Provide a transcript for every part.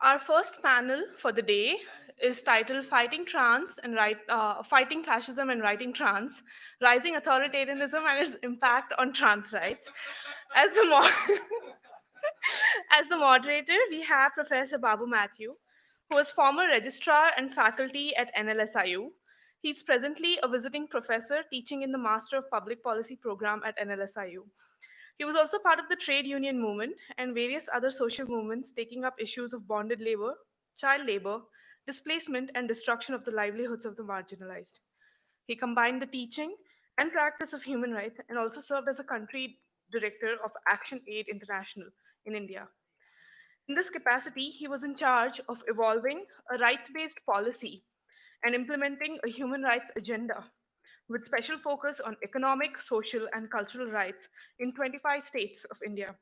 Our first panel for the day is titled Fighting Fascism and Writing Trans, Rising Authoritarianism and Its Impact on Trans Rights. As the, as the moderator, we have Professor Babu Mathew, who is former registrar and faculty at NLSIU. He's presently a visiting professor teaching in the Master of Public Policy program at NLSIU. He was also part of the trade union movement and various other social movements taking up issues of bonded labor, child labor, displacement, and destruction of the livelihoods of the marginalized. He combined the teaching and practice of human rights and also served as a country director of Action Aid International in India. In this capacity, he was in charge of evolving a rights based policy and implementing a human rights agenda with special focus on economic, social, and cultural rights in 25 states of India.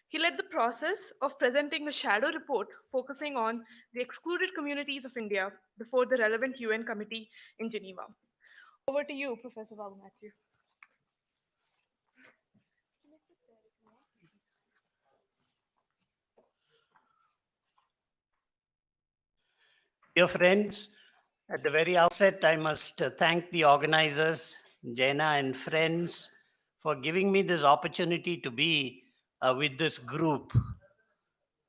He led the process of presenting the shadow report focusing on the excluded communities of India before the relevant UN committee in Geneva. Over to you, Professor Babu Mathew. Dear friends, at the very outset, I must thank the organizers, Jaina and friends, for giving me this opportunity to be with this group.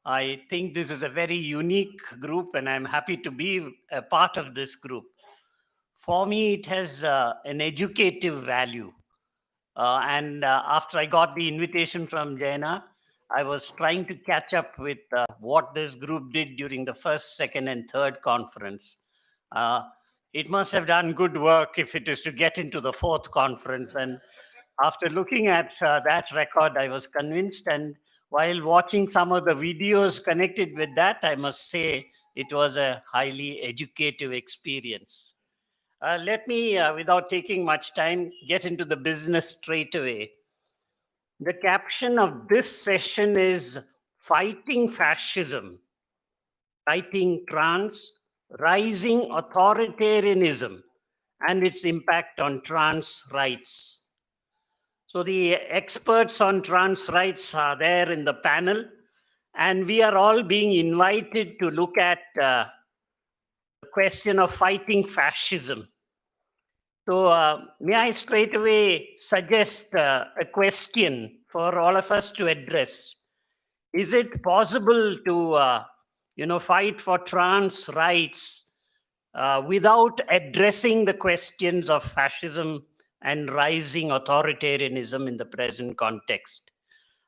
I think this is a very unique group, and I'm happy to be a part of this group. For me, it has an educative value. And after I got the invitation from Jaina, I was trying to catch up with what this group did during the first, second, and third conference. It must have done good work if it is to get into the fourth conference. And after looking at that record, I was convinced. And while watching some of the videos connected with that, I must say it was a highly educative experience. Let me, without taking much time, get into the business straight away. The caption of this session is Fighting Fascism, Writing Trans, Rising Authoritarianism and its Impact on Trans Rights. So the experts on trans rights are there in the panel, and we are all being invited to look at the question of fighting fascism. So may I straight away suggest a question for all of us to address? Is it possible to, fight for trans rights without addressing the questions of fascism and rising authoritarianism in the present context?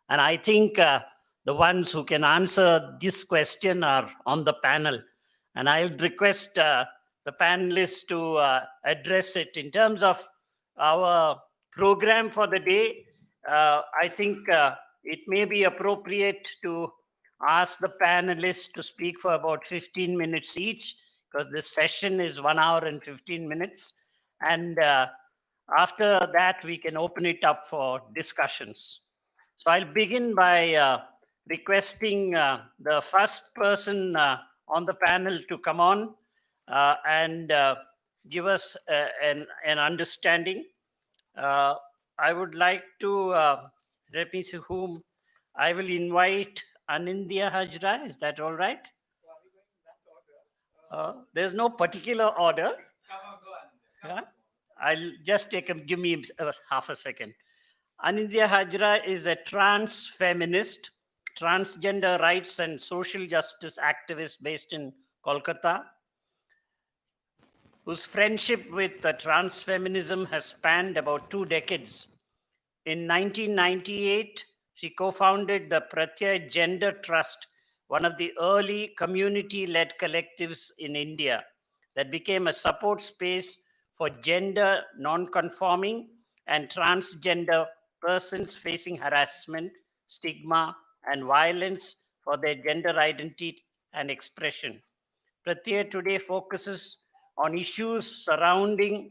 And I think the ones who can answer this question are on the panel. And I'll request the panelists to address it. In terms of our program for the day, I think it may be appropriate to ask the panelists to speak for about 15 minutes each, because this session is 1 hour and 15 minutes. And after that, we can open it up for discussions. So I'll begin by requesting the first person on the panel to come on and give us an understanding. I would like to, let me see whom, I will invite Anindya Hajra, is that all right? There's no particular order. Yeah? I'll just give me half a second. Anindya Hajra is a trans feminist, transgender rights and social justice activist based in Kolkata, whose friendship with trans feminism has spanned about 2 decades. In 1998, she co-founded the Pratyay Gender Trust, one of the early community-led collectives in India that became a support space for gender non-conforming and transgender persons facing harassment, stigma, and violence for their gender identity and expression. Pratyay today focuses on issues surrounding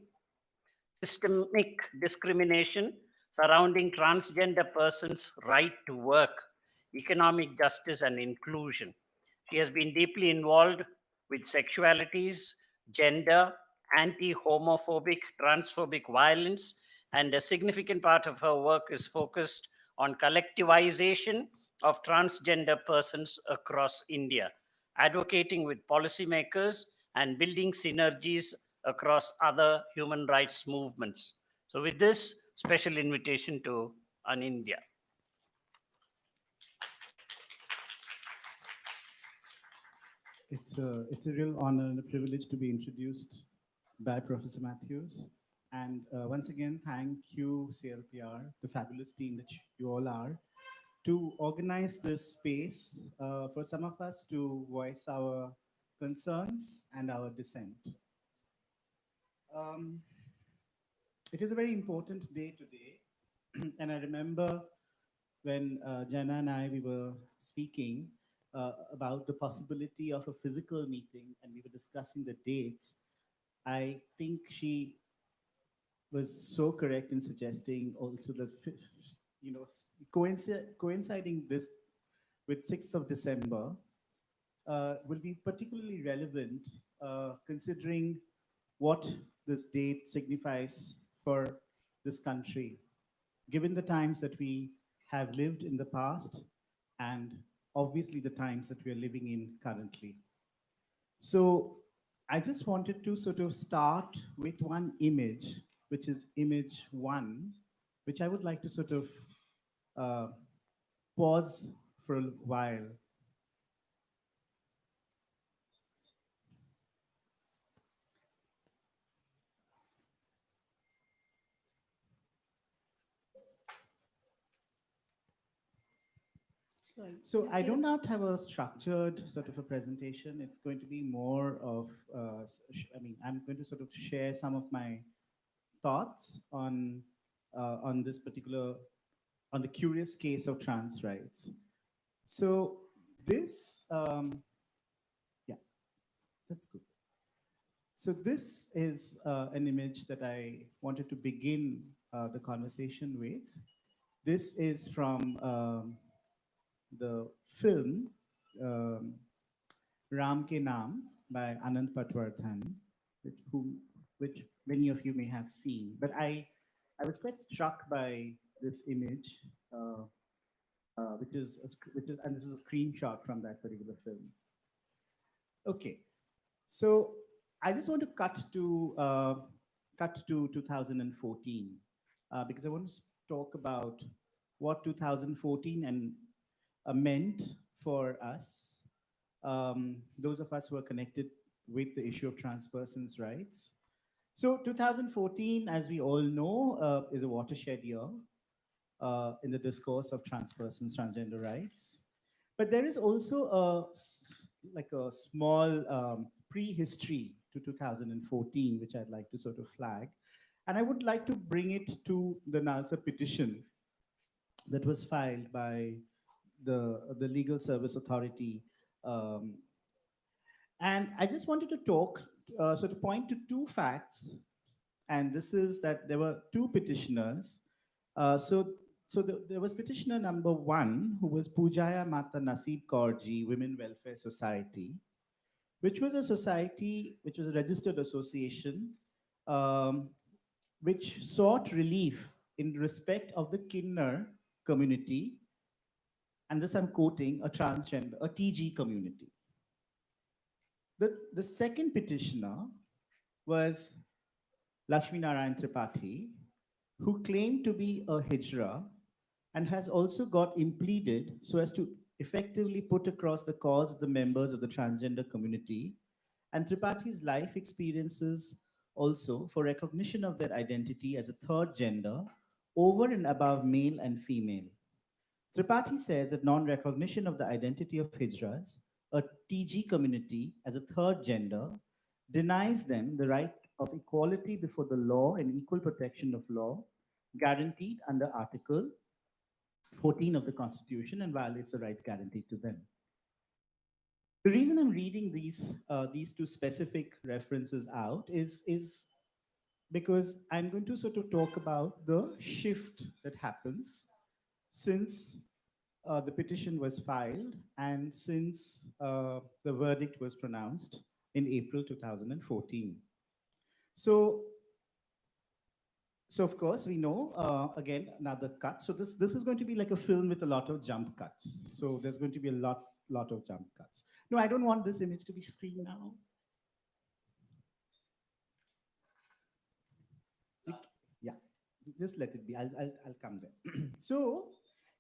systemic discrimination, surrounding transgender persons' right to work, economic justice, and inclusion. She has been deeply involved with sexualities, gender, anti-homophobic, transphobic violence, and a significant part of her work is focused on collectivization of transgender persons across India. advocating with policymakers, and building synergies across other human rights movements. So with this special invitation to Anindya. It's a real honor and a privilege to be introduced by Professor Matthews. And once again, thank you, CLPR, the fabulous team that you all are, to organize this space for some of us to voice our concerns and our dissent. It is a very important day today. And I remember when Jana and I, we were speaking about the possibility of a physical meeting and we were discussing the dates. I think she was so correct in suggesting also that, you know, coinciding this with 6th of December will be particularly relevant considering what this date signifies for this country, given the times that we have lived in the past and obviously the times that we are living in currently. So I just wanted to sort of start with one image, which is image 1, which I would like to sort of pause for a while. So I do not have a structured sort of a presentation. It's going to be more of, I'm going to sort of share some of my thoughts on this particular, on the curious case of trans rights. So this, yeah, that's good. So this is an image that I wanted to begin the conversation with. This is from the film Ram Ke Naam by Anand Patwardhan, which many of you may have seen. But I was quite struck by this image, which is and this is a screenshot from that particular film. Okay, so I just want to cut to 2014 because I want to talk about what 2014 and meant for us, those of us who are connected with the issue of trans persons' rights. So 2014, as we all know, is a watershed year in the discourse of trans persons, transgender rights. But there is also a small prehistory to 2014, which I'd like to sort of flag. And I would like to bring it to the NALSA petition that was filed by the Legal Service Authority. And I just wanted to talk, sort of point to two facts. And this is that there were two petitioners. There was petitioner number 1, who was Pujaya Mata Nasib Kaurji Women Welfare Society, which was a society, which was a registered association, which sought relief in respect of the Kinnar community, and this I'm quoting, a transgender, a TG community. The second petitioner was Lakshmi Narayan Tripathi, who claimed to be a hijra and has also got impleaded so as to effectively put across the cause of the members of the transgender community, and Tripathi's life experiences also for recognition of their identity as a third gender over and above male and female. Tripathi says that non-recognition of the identity of hijras, a TG community, as a third gender, denies them the right of equality before the law and equal protection of law guaranteed under Article 14 of the Constitution and violates the rights guaranteed to them. The reason I'm reading these two specific references out is because I'm going to sort of talk about the shift that happens since the petition was filed and since the verdict was pronounced in April 2014. So of course, we know, again, another cut. So this is going to be like a film with a lot of jump cuts. So there's going to be a lot of jump cuts. No, I don't want this image to be screened now. Yeah, just let it be. I'll come there. So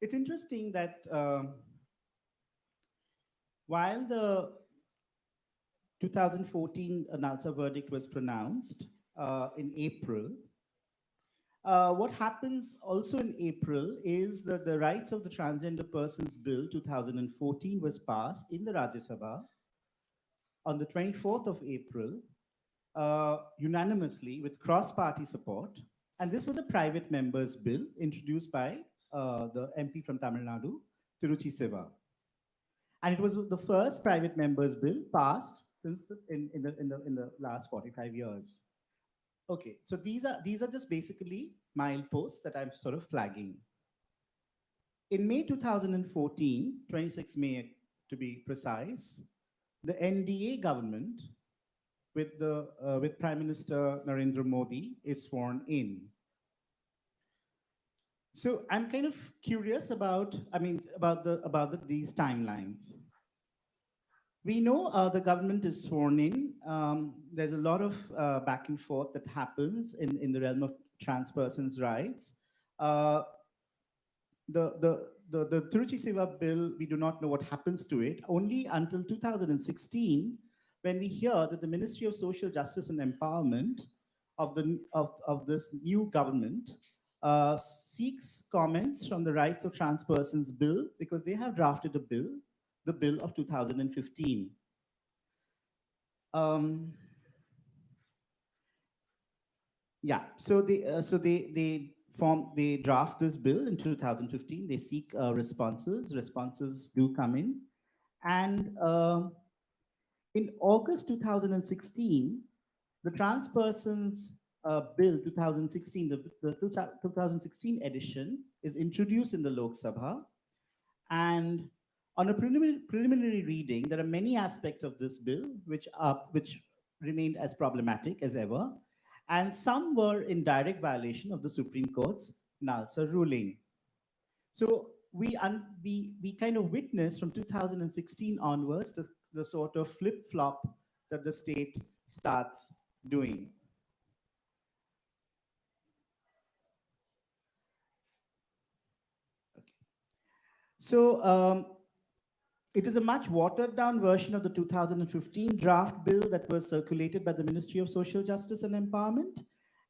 it's interesting that while the 2014 Nalsa verdict was pronounced in April, what happens also in April is that the Rights of the Transgender Persons Bill 2014 was passed in the Rajya Sabha on the 24th of April, unanimously with cross-party support. And this was a private member's bill introduced by the MP from Tamil Nadu, Tiruchi Siva. And it was the first private member's bill passed since in the last 45 years. Okay, so these are just basically mileposts that I'm sort of flagging. In May 2014, 26 May to be precise, the NDA government with Prime Minister Narendra Modi is sworn in. So I'm kind of curious about these timelines. We know the government is sworn in. There's a lot of back and forth that happens in the realm of trans persons' rights. The Tiruchi Siva bill, we do not know what happens to it. Only until 2016, when we hear that the Ministry of Social Justice and Empowerment of this new government seeks comments from the Rights of Trans Persons Bill, because they have drafted a bill, the bill of 2015. Yeah, so they draft this bill in 2015. They seek responses. Responses do come in, and in August 2016, the Trans Persons Bill 2016, the 2016 edition, is introduced in the Lok Sabha, and on a preliminary reading, there are many aspects of this bill which remained as problematic as ever, and some were in direct violation of the Supreme Court's Nalsa ruling. So we kind of witnessed from 2016 onwards the sort of flip-flop that the state starts doing. Okay. So it is a much watered down version of the 2015 draft bill that was circulated by the Ministry of Social Justice and Empowerment.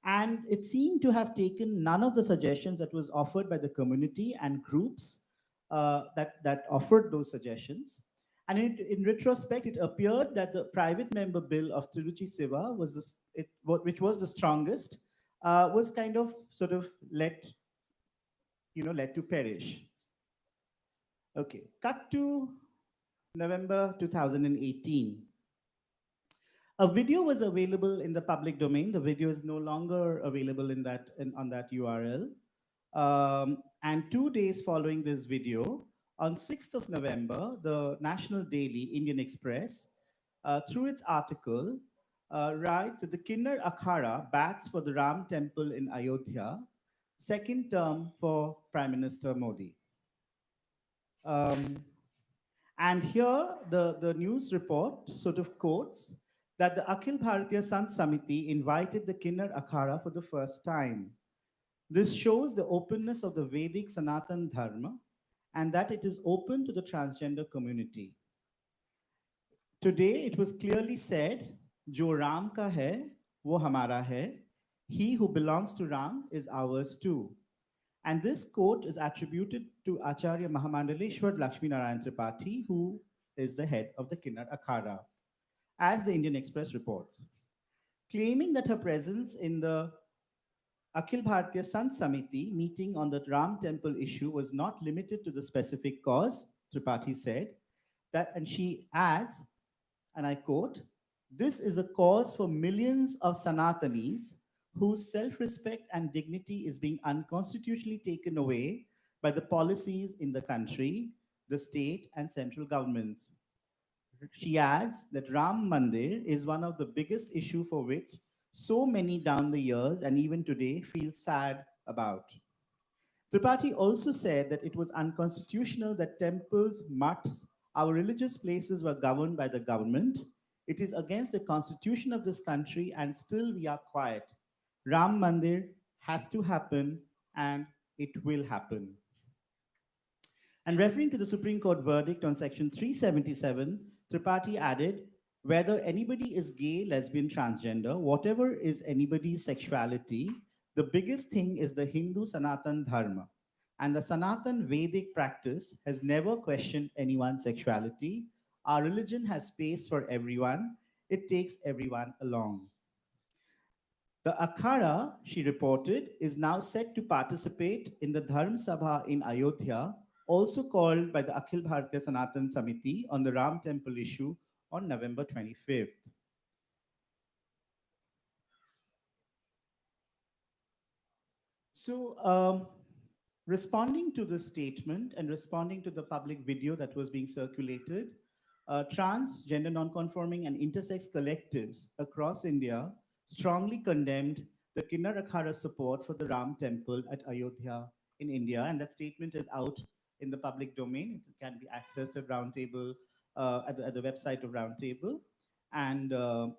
And it seemed to have taken none of the suggestions that was offered by the community and groups that offered those suggestions. And in retrospect, it appeared that the private member bill of Tiruchi Siva, which was the strongest, was kind of sort of let to perish. Okay, cut to November 2018. A video was available in the public domain. The video is no longer available on that URL. And 2 days following this video, on 6th of November, the national daily Indian Express, through its article, writes that the Kinnar Akhara bats for the Ram temple in Ayodhya, second term for Prime Minister Modi. And here, the news report sort of quotes that the Akhil Bharatiya Sant Samiti invited the Kinnar Akhara for the first time. This shows the openness of the Vedic Sanatan Dharma and that it is open to the transgender community. Today, it was clearly said, Jo Ram ka hai, wo hamara hai. He who belongs to Ram is ours too. And this quote is attributed to Acharya Mahamandaleshwar Lakshmi Narayan Tripathi, who is the head of the Kinnar Akhara, as the Indian Express reports. Claiming that her presence in the Akhil Bharatiya Sant Samiti meeting on the Ram temple issue was not limited to the specific cause, Tripathi said, and she adds, and I quote, "This is a cause for millions of Sanatanis whose self-respect and dignity is being unconstitutionally taken away by the policies in the country, the state, and central governments." She adds that Ram Mandir is one of the biggest issues for which so many down the years and even today feel sad about. Tripathi also said that it was unconstitutional that temples, mutts, Our religious places were governed by the government. It is against the constitution of this country, and still we are quiet. Ram Mandir has to happen, and it will happen. And referring to the Supreme Court verdict on Section 377, Tripathi added, whether anybody is gay, lesbian, transgender, whatever is anybody's sexuality, the biggest thing is the Hindu Sanatan Dharma. And the Sanatan Vedic practice has never questioned anyone's sexuality. Our religion has space for everyone. It takes everyone along. The Akhada, she reported, is now set to participate in the Dharm Sabha in Ayodhya, also called by the Akhil Bharatiya Sanatan Samiti on the Ram Temple issue on November 25th. So, responding to this statement and responding to the public video that was being circulated, trans, gender non-conforming, and intersex collectives across India strongly condemned the Kinnar Akhara support for the Ram Temple at Ayodhya in India, and that statement is out in the public domain. It can be accessed at Roundtable, at the website of Roundtable, and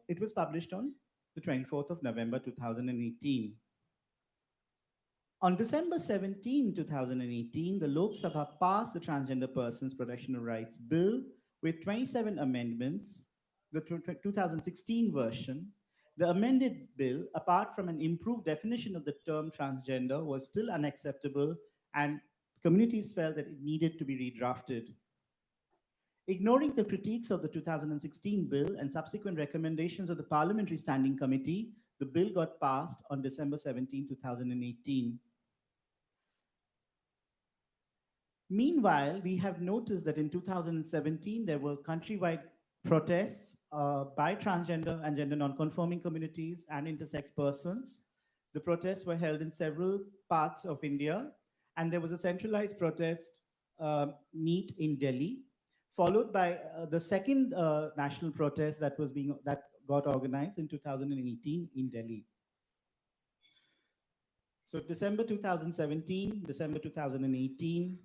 it was published on the 24th of November 2018. On December 17, 2018, the Lok Sabha passed the Transgender Persons Protection of Rights Bill with 27 amendments, the 2016 version. The amended bill, apart from an improved definition of the term transgender, was still unacceptable, and communities felt that it needed to be redrafted. Ignoring the critiques of the 2016 bill and subsequent recommendations of the Parliamentary Standing Committee, the bill got passed on December 17, 2018. Meanwhile, we have noticed that in 2017, there were countrywide protests by transgender and gender non-conforming communities and intersex persons. The protests were held in several parts of India, and there was a centralized protest meet in Delhi, followed by the second national protest that got organized in 2018 in Delhi. So December 2017, December 2018,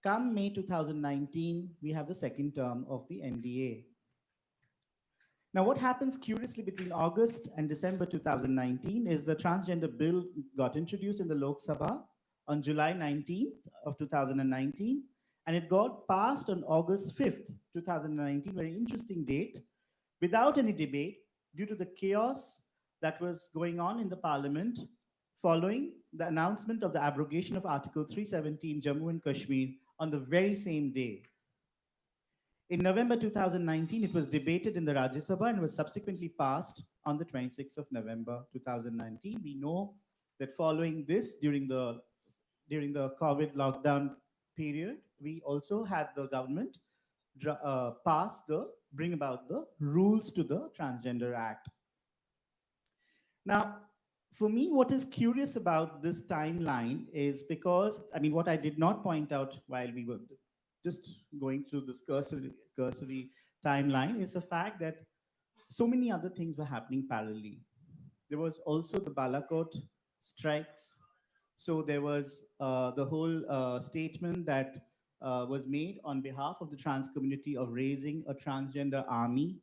come May 2019, we have the second term of the NDA. Now, what happens curiously between August and December 2019 is the transgender bill got introduced in the Lok Sabha on July 19th of 2019, and it got passed on August 5th, 2019, very interesting date, without any debate due to the chaos that was going on in the parliament following the announcement of the abrogation of Article 370 in Jammu and Kashmir on the very same day. In November 2019, it was debated in the Rajya Sabha and was subsequently passed on the 26th of November 2019. We know that following this, during the COVID lockdown period, we also had the government bring about the rules to the Transgender Act. Now, for me, what is curious about this timeline is because, what I did not point out while we were just going through this cursory timeline is the fact that so many other things were happening parallelly. There was also the Balakot strikes. So there was the whole statement that was made on behalf of the trans community of raising a transgender army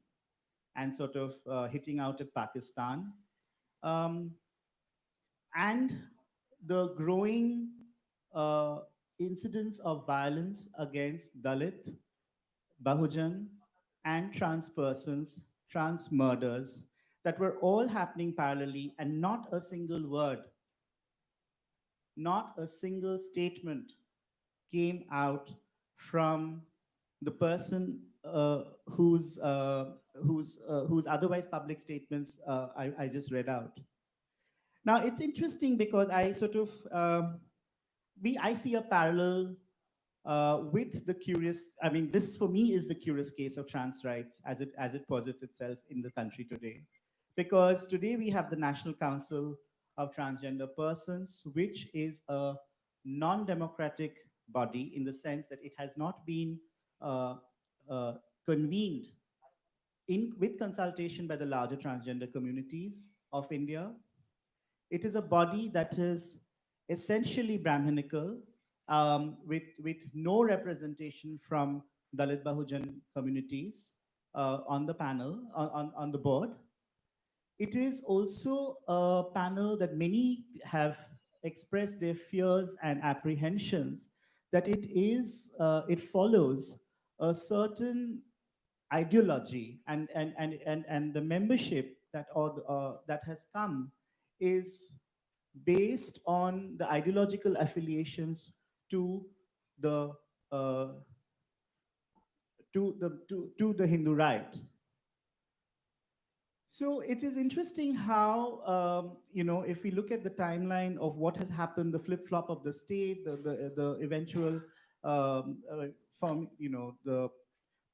and sort of hitting out at Pakistan. And the growing incidents of violence against Dalit, Bahujan, and trans persons, trans murders that were all happening parallelly, and not a single word, not a single statement came out from the person whose otherwise public statements I just read out. Now, it's interesting because I sort of, I see a parallel with the curious, this for me is the curious case of trans rights as it posits itself in the country today. Because today we have the National Council of Transgender Persons, which is a non-democratic body in the sense that it has not been convened with consultation by the larger transgender communities of India. It is a body that is essentially Brahminical, with no representation from Dalit Bahujan communities on the panel, on the board. It is also a panel that many have expressed their fears and apprehensions that it follows a certain ideology, and the membership that has come is based on the ideological affiliations to the uh, to the Hindu right. So it is interesting how, if we look at the timeline of what has happened, the flip-flop of the state, the eventual the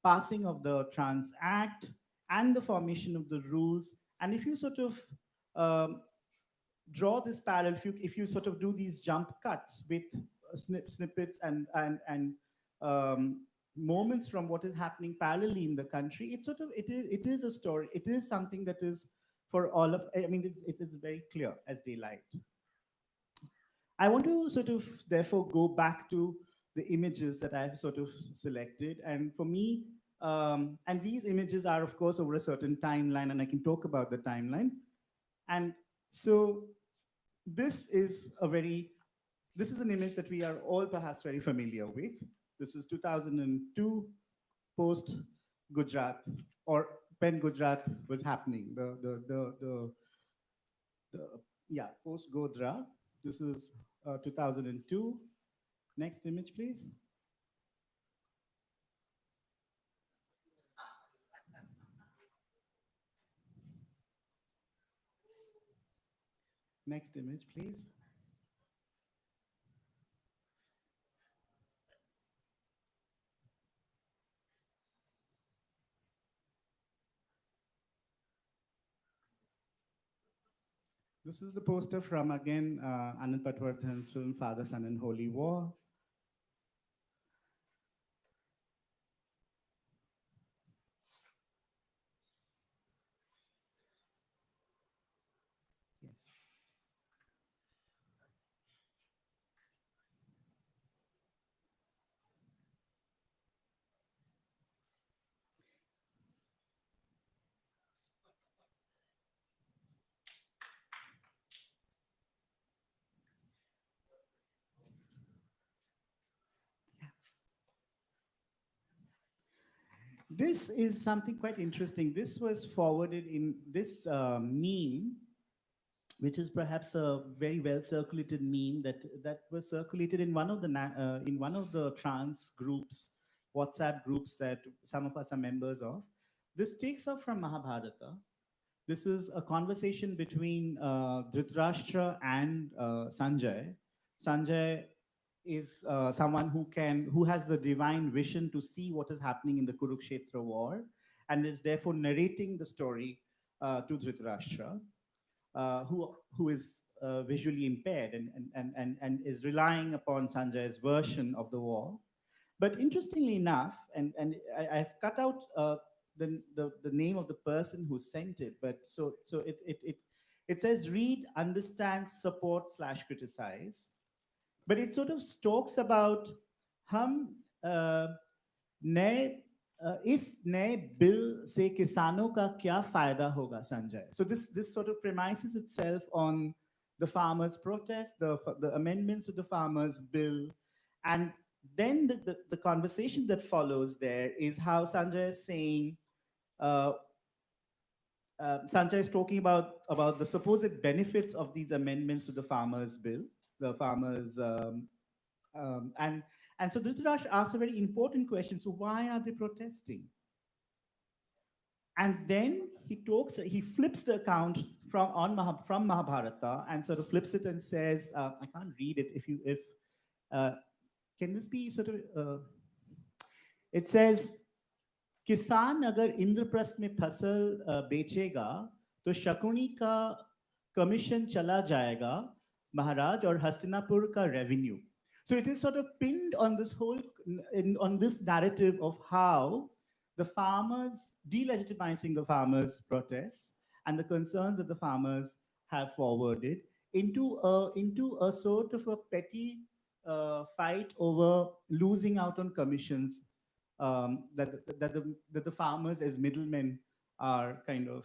passing of the Trans Act and the formation of the rules. And if you sort of draw this parallel, if you sort of do these jump cuts with snippets and moments from what is happening parallelly in the country, it is a story. It is something that is for all of. I mean, it's very clear as daylight. I want to sort of therefore go back to the images that I've sort of selected, and for me, and these images are of course over a certain timeline, and I can talk about the timeline. And so this is an image that we are all perhaps very familiar with. This is 2002, post Gujarat, or when Gujarat was happening. Post Godra. This is 2002. Next image, please. Next image, please. This is the poster from, again, Anand Patwardhan's film, Father, Son, and Holy War. Yes. This is something quite interesting. This was forwarded in this meme, which is perhaps a very well circulated meme that was circulated in one of the trans groups, WhatsApp groups that some of us are members of. This takes off from Mahabharata. This is a conversation between Dhritarashtra and Sanjay. Sanjay is someone who has the divine vision to see what is happening in the Kurukshetra war, and is therefore narrating the story to Dhritarashtra, who is visually impaired and is relying upon Sanjay's version of the war. But interestingly enough, and I've cut out the name of the person who sent it, but so it says read, understand, support / criticize, but it sort of talks about हम नए इस नए bill से किसानों का क्या फायदा होगा, Sanjay. So this sort of premises itself on the farmers' protest, the amendments to the farmers' bill, and then the conversation that follows there is how Sanjay is saying, Sanjay is talking about the supposed benefits of these amendments to the farmers' bill, the farmers, and so Dhritarashtra asks a very important question. So why are they protesting? And then he flips the account from Mahabharata and sort of flips it and says, I can't read it. Can this be sort of? It says, किसान अगर इंद्रप्रस्थ में फसल बेचेगा तो शकुनी का commission चला जाएगा महाराज और हस्तिनापुर का revenue. So it is sort of pinned on on this narrative of how the farmers, delegitimizing the farmers' protests and the concerns that the farmers have forwarded into a sort of a petty fight over losing out on commissions that the farmers as middlemen are kind of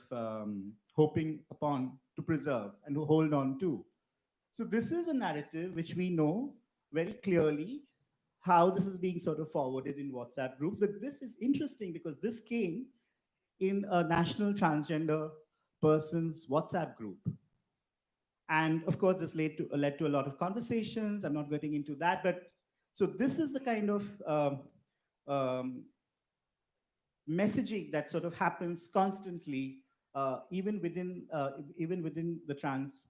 hoping upon to preserve and to hold on to. So this is a narrative which we know very clearly how this is being sort of forwarded in WhatsApp groups. But this is interesting because this came in a national transgender person's WhatsApp group. And of course, this led to a lot of conversations. I'm not getting into that, but so this is the kind of messaging that sort of happens constantly, even within the trans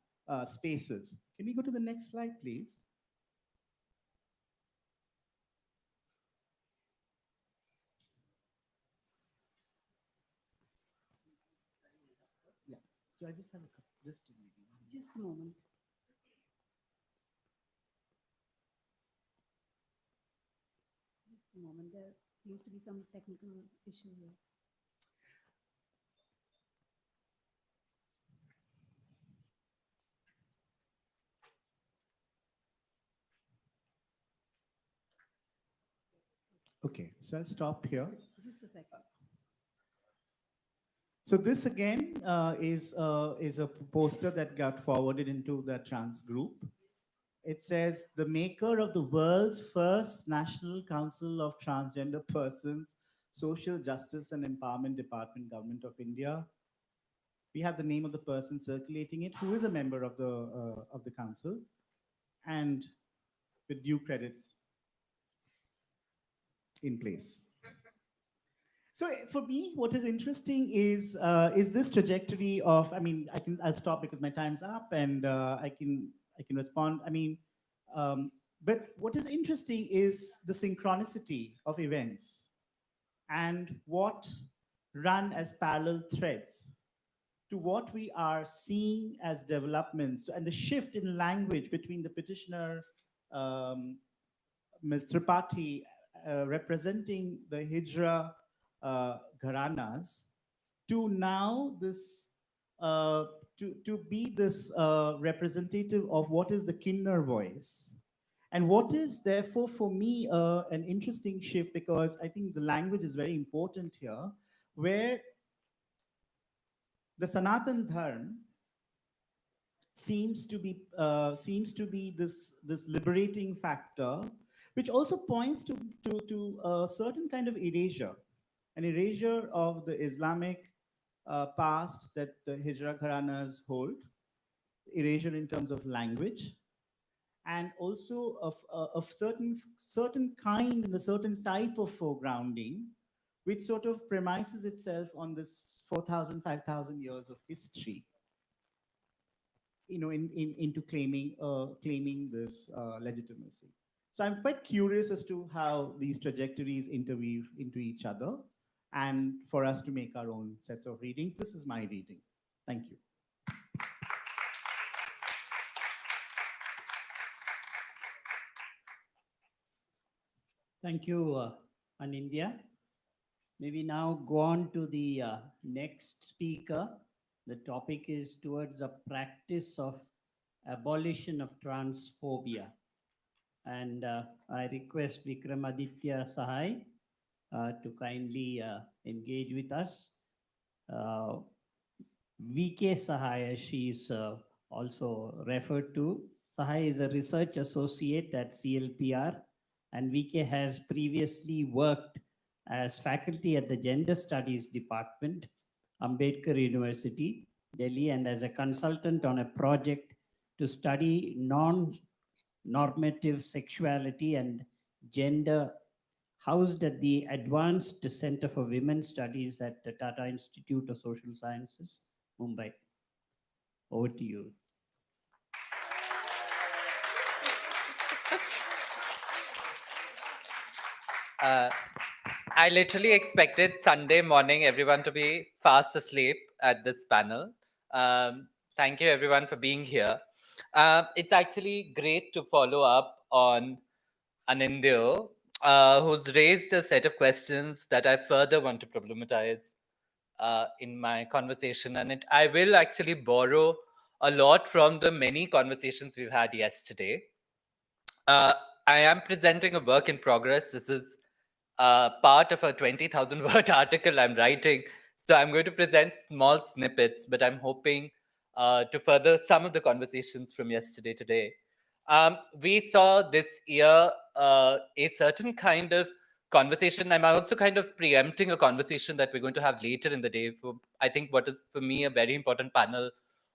spaces. Can we go to the next slide, please? Yeah. So I just have just a moment. Just a moment. There seems to be some technical issue here. Okay, so I'll stop here. Just a second. So this again is a poster that got forwarded into the trans group. It says, the maker of the world's first National Council of Transgender Persons, Social Justice and Empowerment Department, Government of India. We have the name of the person circulating it, who is a member of the council, and with due credits in place. So for me, what is interesting is this trajectory of, I mean, I'll stop because my time's up, and I can respond. I mean, but what is interesting is the synchronicity of events and what run as parallel threads to what we are seeing as developments, and the shift in language between the petitioner, Ms. Tripathi, representing the Hijra Gharanas, to now this to be this representative of what is the Kinner voice, and what is therefore for me an interesting shift, because I think the language is very important here, where the Sanatan Dharma seems to be this liberating factor, which also points to a certain kind of erasure, an erasure of the Islamic past that the Hijra Gharanas hold, erasure in terms of language, and also of certain kind and a certain type of foregrounding, which sort of premises itself on this 4,000, 5,000 years of history, you know, into claiming this legitimacy. So I'm quite curious as to how these trajectories interweave into each other, and for us to make our own sets of readings. This is my reading. Thank you. Thank you, Anindya. Maybe now go on to the next speaker. The topic is towards a practice of abolition of transphobia. And I request Vikramaditya Sahai to kindly engage with us. VK Sahai, she is also referred to. Sahai is a research associate at CLPR, and VK has previously worked as faculty at the Gender Studies Department, Ambedkar University, Delhi, and as a consultant on a project to study non-normative sexuality and gender, housed at the Advanced Center for Women Studies at the Tata Institute of Social Sciences, Mumbai. Over to you. I literally expected Sunday morning everyone to be fast asleep at this panel. Thank you everyone for being here. It's actually great to follow up on Anindya, who's raised a set of questions that I further want to problematize in my conversation. And I will actually borrow a lot from the many conversations we've had yesterday. I am presenting a work in progress. This is part of a 20,000 word article I'm writing. So I'm going to present small snippets, but I'm hoping to further some of the conversations from yesterday today. We saw this year a certain kind of conversation. I'm also kind of preempting a conversation that we're going to have later in the day for, I think, what is for me a very important panel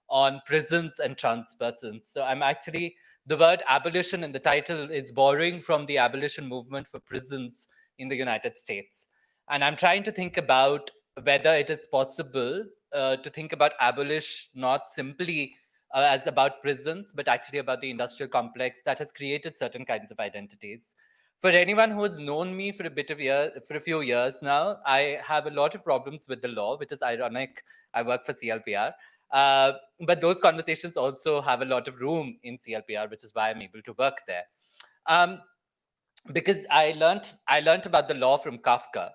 on prisons and trans persons. So I'm actually, the word abolition in the title is borrowing from the abolition movement for prisons in the United States. And I'm trying to think about whether it is possible to think about abolish not simply as about prisons, but actually about the industrial complex that has created certain kinds of identities. For anyone who has known me for a few years now, I have a lot of problems with the law, which is ironic. I work for CLPR. But those conversations also have a lot of room in CLPR, which is why I'm able to work there. Because I learned about the law from Kafka,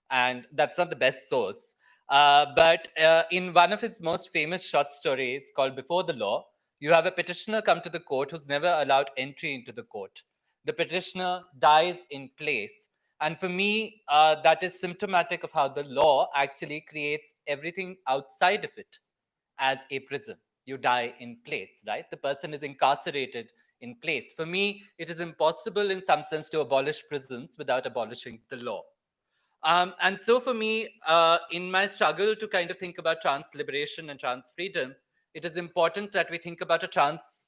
and that's not the best source. But in one of his most famous short stories called Before the Law, you have a petitioner come to the court who's never allowed entry into the court. The petitioner dies in place. And for me, that is symptomatic of how the law actually creates everything outside of it as a prison. You die in place, right? The person is incarcerated in place. For me, it is impossible in some sense to abolish prisons without abolishing the law. And so for me, in my struggle to kind of think about trans liberation and trans freedom, it is important that we think about a trans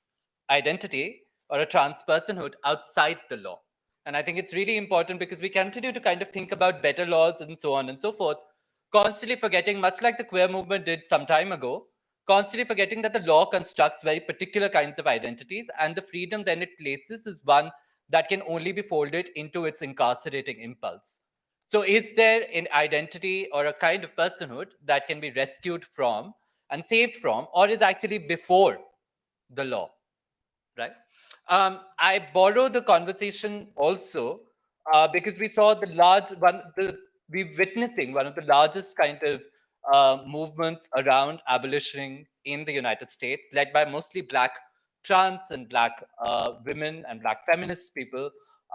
identity or a trans personhood outside the law. And I think it's really important because we continue to kind of think about better laws and so on and so forth, constantly forgetting, much like the queer movement did some time ago, constantly forgetting that the law constructs very particular kinds of identities, and the freedom then it places is one that can only be folded into its incarcerating impulse. So is there an identity or a kind of personhood that can be rescued from and saved from, or is actually before the law, right? I borrow the conversation also because we saw we're witnessing one of the largest kind of movements around abolition in the United States, led by mostly Black trans and Black women and Black feminist people.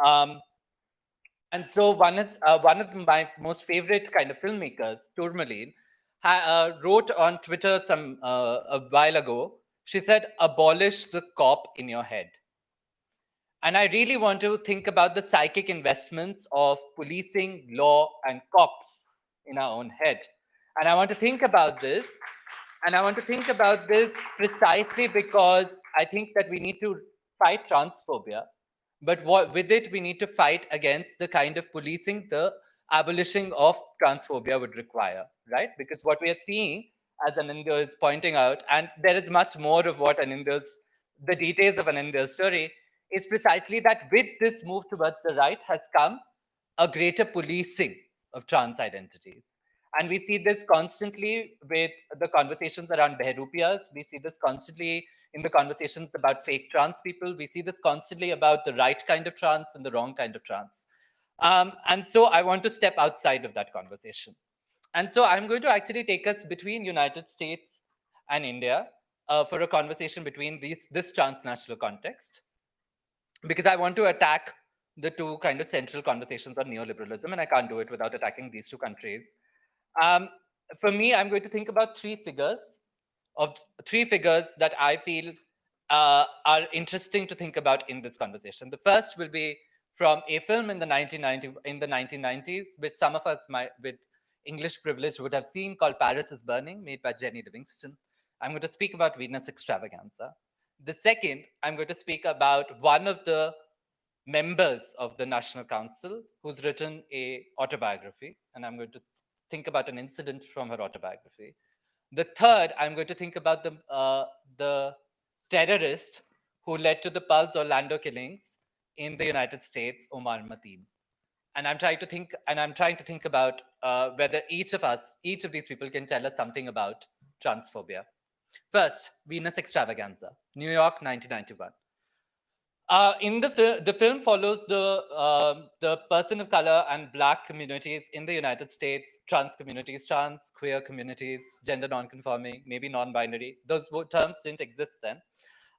And so one of my most favorite kind of filmmakers, Tourmaline, wrote on Twitter a while ago. She said, "Abolish the cop in your head." And I really want to think about the psychic investments of policing, law, and cops in our own head. And I want to think about this. And I want to think about this precisely because I think that we need to fight transphobia. But with it, we need to fight against the kind of policing the abolishing of transphobia would require, right? Because what we are seeing, as Anindya is pointing out, and there is much more of what the details of Anindya's story, is precisely that with this move towards the right has come a greater policing of trans identities. And we see this constantly with the conversations around Behrupias. We see this constantly in the conversations about fake trans people. We see this constantly about the right kind of trans and the wrong kind of trans. And so I want to step outside of that conversation. And so I'm going to actually take us between United States and India for a conversation between this transnational context, because I want to attack the two kind of central conversations on neoliberalism, and I can't do it without attacking these two countries. For me, I'm going to think about three figures that I feel are interesting to think about in this conversation. The first will be from a film in the 1990s, which some of us with English privilege would have seen, called Paris is Burning, made by Jenny Livingston. I'm going to speak about Venus Extravaganza. The second, I'm going to speak about one of the members of the National Council who's written a autobiography, and I'm going to think about an incident from her autobiography. The third, I'm going to think about the terrorist who led to the Pulse Orlando killings in the United States, Omar Mateen. And I'm trying to think about whether each of these people can tell us something about transphobia. First, Venus Extravaganza, New York, 1991. The film follows the person of color and Black communities in the United States, trans communities, trans, queer communities, gender non-conforming, maybe non-binary. Those terms didn't exist then.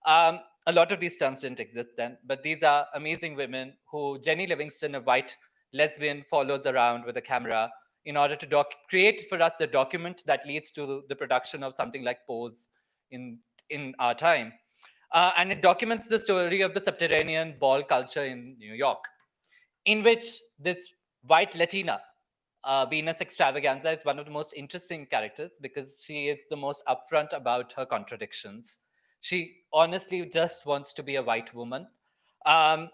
A lot of these terms didn't exist then, but these are amazing women who Jenny Livingston, a white lesbian follows around with a camera in order to create for us the document that leads to the production of something like Pose in our time. And it documents the story of the subterranean ball culture in New York, in which this white Latina, Venus Extravaganza, is one of the most interesting characters because she is the most upfront about her contradictions. She honestly just wants to be a white woman. And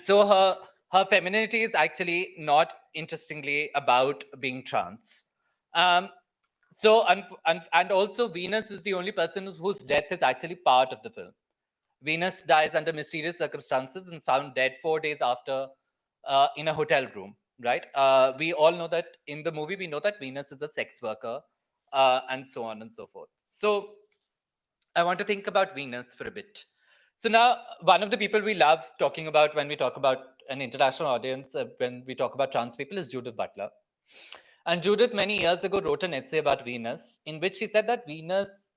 so her femininity is actually not, interestingly, about being trans. So and also Venus is the only person whose death is actually part of the film. Venus dies under mysterious circumstances and found dead 4 days after in a hotel room, right? We all know that in the movie, we know that Venus is a sex worker and so on and so forth. So I want to think about Venus for a bit. So now, one of the people we love talking about when we talk about an international audience, when we talk about trans people, is Judith Butler. And Judith, many years ago, wrote an essay about Venus, in which she said that Venus,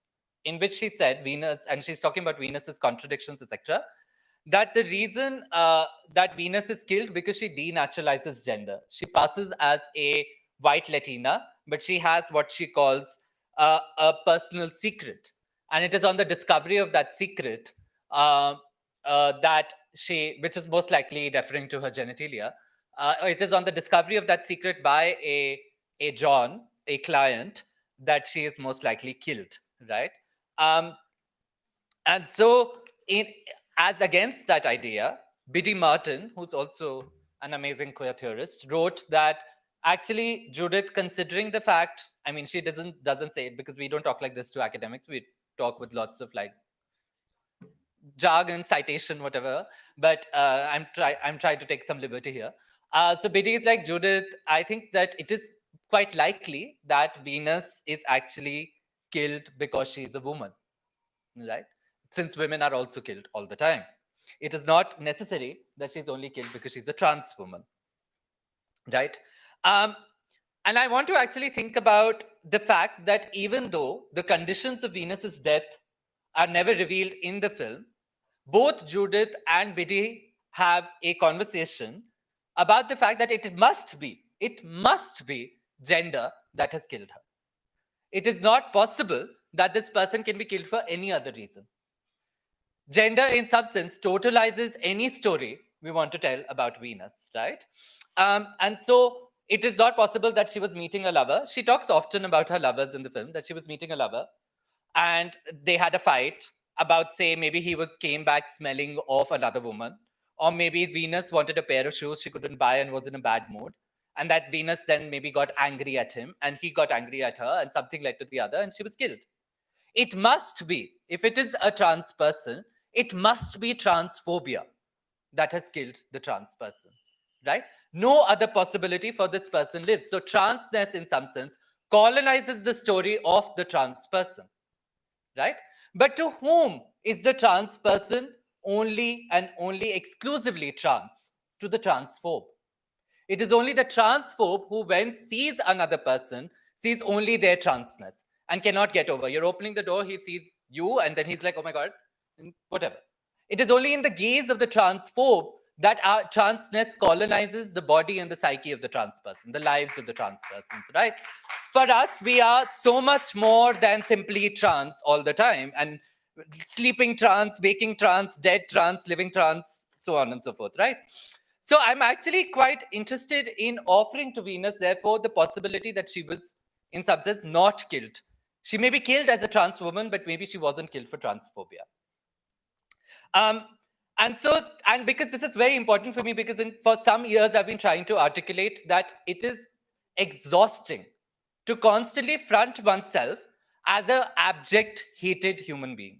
and she's talking about Venus's contradictions, etc., that the reason that Venus is killed because she denaturalizes gender. She passes as a white Latina, but she has what she calls a personal secret. And it is on the discovery of that secret which is most likely referring to her genitalia. It is on the discovery of that secret by a John, a client, that she is most likely killed, right? And so, as against that idea, Biddy Martin, who's also an amazing queer theorist, wrote that actually Judith, considering the fact, I mean, she doesn't say it because we don't talk like this to academics. We talk with lots of like jargon, citation, whatever. But I'm trying to take some liberty here. So Biddy is like, Judith, I think that it is quite likely that Venus is actually killed because she's a woman, right? Since women are also killed all the time. It is not necessary that she's only killed because she's a trans woman, right? And I want to actually think about the fact that even though the conditions of Venus's death are never revealed in the film, both Judith and Biddy have a conversation about the fact that it must be gender that has killed her. It is not possible that this person can be killed for any other reason. Gender, in some sense, totalizes any story we want to tell about Venus, right? And so it is not possible that she was meeting a lover. She talks often about her lovers in the film, that she was meeting a lover and they had a fight about, say, maybe he came back smelling of another woman, or maybe Venus wanted a pair of shoes she couldn't buy and was in a bad mood. And that Venus then maybe got angry at him and he got angry at her and something led to the other and she was killed. It must be, if it is a trans person, it must be transphobia that has killed the trans person, right? No other possibility for this person lives. So transness, in some sense, colonizes the story of the trans person, right? But to whom is the trans person only and only exclusively trans? To the transphobe. It is only the transphobe who, when sees another person, sees only their transness and cannot get over. You're opening the door, he sees you, and then he's like, oh my God, whatever. It is only in the gaze of the transphobe that our transness colonizes the body and the psyche of the trans person, the lives of the trans persons, right? For us, we are so much more than simply trans all the time, and sleeping trans, waking trans, dead trans, living trans, so on and so forth, right? So I'm actually quite interested in offering to Venus, therefore, the possibility that she was, in some sense, not killed. She may be killed as a trans woman, but maybe she wasn't killed for transphobia. And because this is very important for me, because for some years I've been trying to articulate that it is exhausting to constantly front oneself as an abject, hated human being,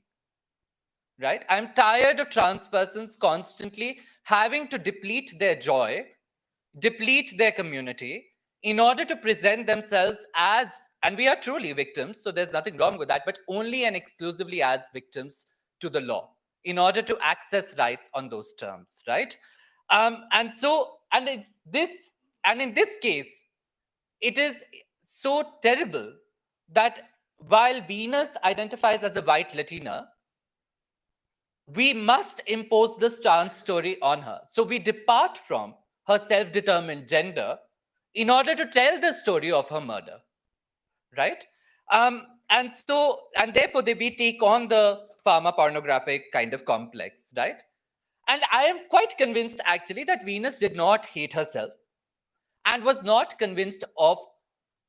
right? I'm tired of trans persons constantly having to deplete their joy, deplete their community in order to present themselves as, and we are truly victims, so there's nothing wrong with that, but only and exclusively as victims to the law in order to access rights on those terms, right? In this case, it is so terrible that while Venus identifies as a white Latina, we must impose this trans story on her. So we depart from her self-determined gender in order to tell the story of her murder, right? And therefore we take on the pharma pornographic kind of complex, right? And I am quite convinced actually that Venus did not hate herself and was not convinced of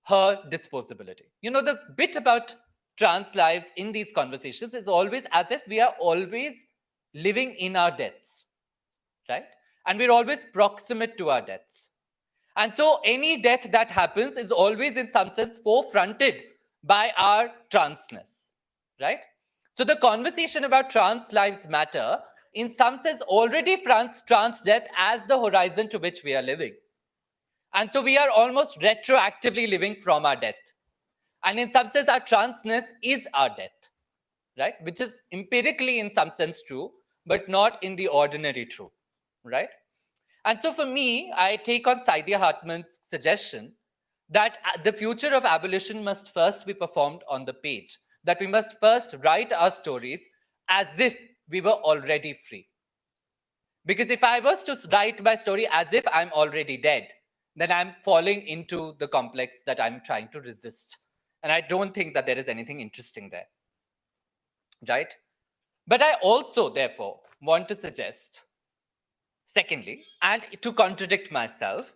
her disposability. You know, the bit about trans lives in these conversations is always as if we are always living in our deaths, right? And we're always proximate to our deaths. And so any death that happens is always in some sense forefronted by our transness, right? So the conversation about trans lives matter in some sense already fronts trans death as the horizon to which we are living. And so we are almost retroactively living from our death. And in some sense, our transness is our death, right? Which is empirically in some sense true, but not in the ordinary true, right? And so for me, I take on Saidiya Hartman's suggestion that the future of abolition must first be performed on the page, that we must first write our stories as if we were already free. Because if I was to write my story as if I'm already dead, then I'm falling into the complex that I'm trying to resist. And I don't think that there is anything interesting there, right? But I also, therefore, want to suggest, secondly, and to contradict myself,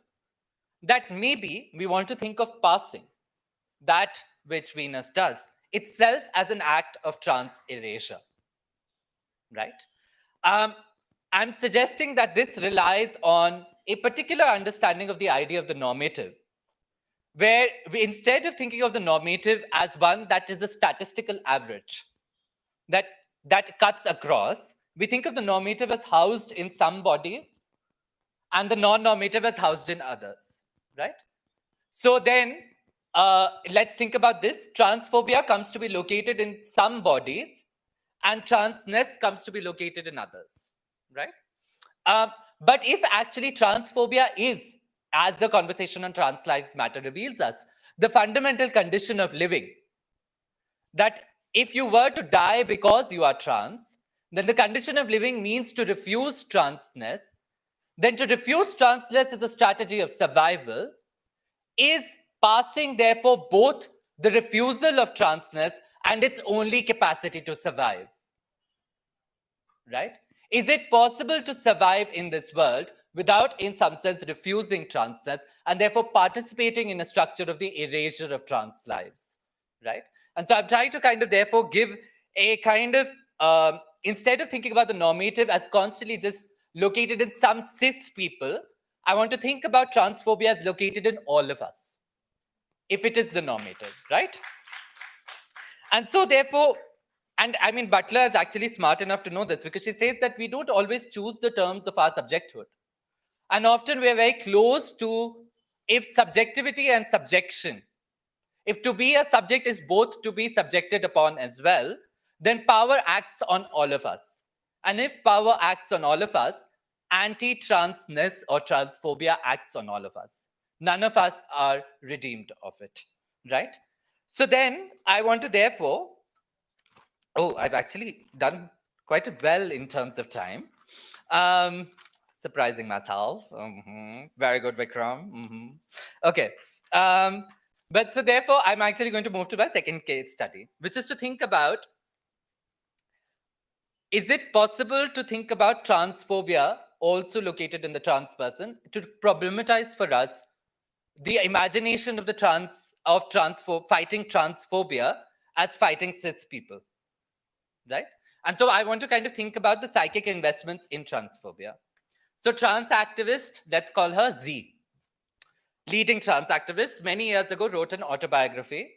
that maybe we want to think of passing that which Venus does itself as an act of trans erasure, right? I'm suggesting that this relies on a particular understanding of the idea of the normative, where we, instead of thinking of the normative as one that is a statistical average that cuts across, we think of the normative as housed in some bodies and the non-normative as housed in others, right? So then let's think about this. Transphobia comes to be located in some bodies and transness comes to be located in others, right? But if actually transphobia is, as the conversation on trans lives matter reveals us, the fundamental condition of living, that if you were to die because you are trans, then the condition of living means to refuse transness, then to refuse transness is a strategy of survival, is passing therefore both the refusal of transness and its only capacity to survive, right? Is it possible to survive in this world without, in some sense, refusing transness and therefore participating in a structure of the erasure of trans lives, right? And so I'm trying to kind of therefore give a kind of, instead of thinking about the normative as constantly just located in some cis people, I want to think about transphobia as located in all of us, if it is the normative, right? And so therefore, and I mean, Butler is actually smart enough to know this because she says that we don't always choose the terms of our subjecthood. And often we're very close to if subjectivity and subjection, if to be a subject is both to be subjected upon as well, then power acts on all of us. And if power acts on all of us, anti-transness or transphobia acts on all of us. None of us are redeemed of it, right? So then I want to therefore, I've actually done quite well in terms of time. Surprising myself. Very good, Vqueeram. Okay. But so therefore, I'm actually going to move to my second case study, which is to think about, is it possible to think about transphobia also located in the trans person to problematize for us the imagination of the fighting transphobia as fighting cis people, right? And so I want to kind of think about the psychic investments in transphobia. So trans activist, let's call her Z, leading trans activist, many years ago wrote an autobiography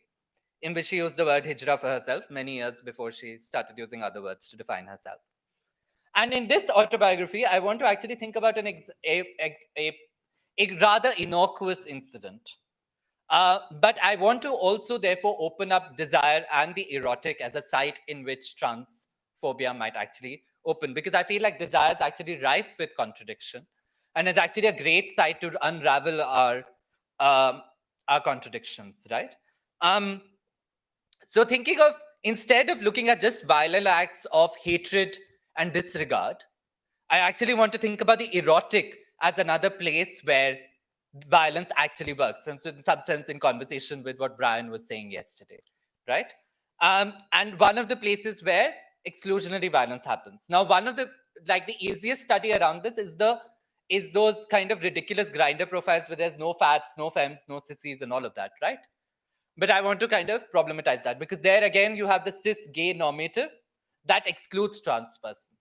in which she used the word hijra for herself many years before she started using other words to define herself. And in this autobiography, I want to actually think about a rather innocuous incident. But I want to also therefore open up desire and the erotic as a site in which transphobia might actually open, because I feel like desire is actually rife with contradiction and it's actually a great site to unravel our contradictions, right? So thinking of, instead of looking at just violent acts of hatred and disregard, I actually want to think about the erotic as another place where violence actually works. And so in some sense, in conversation with what Brian was saying yesterday, right? And one of the places where exclusionary violence happens. Now, one of the easiest study around this is those kind of ridiculous grinder profiles where there's no fats, no femmes, no sissies, and all of that, right? But I want to kind of problematize that because there again you have the cis gay normative that excludes trans persons,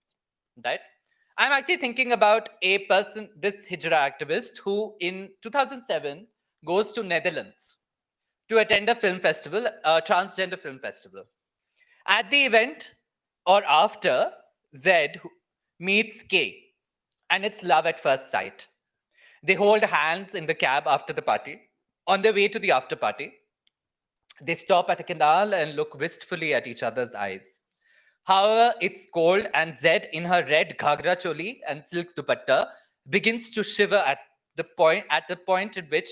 right? I'm actually thinking about a person, this Hijra activist, who in 2007 goes to Netherlands to attend a film festival, a transgender film festival. At the event or after, Z meets K, and it's love at first sight. They hold hands in the cab after the party. On their way to the after party, they stop at a canal and look wistfully at each other's eyes. However, it's cold, and Z, in her red ghagra choli and silk dupatta, begins to shiver at the point at which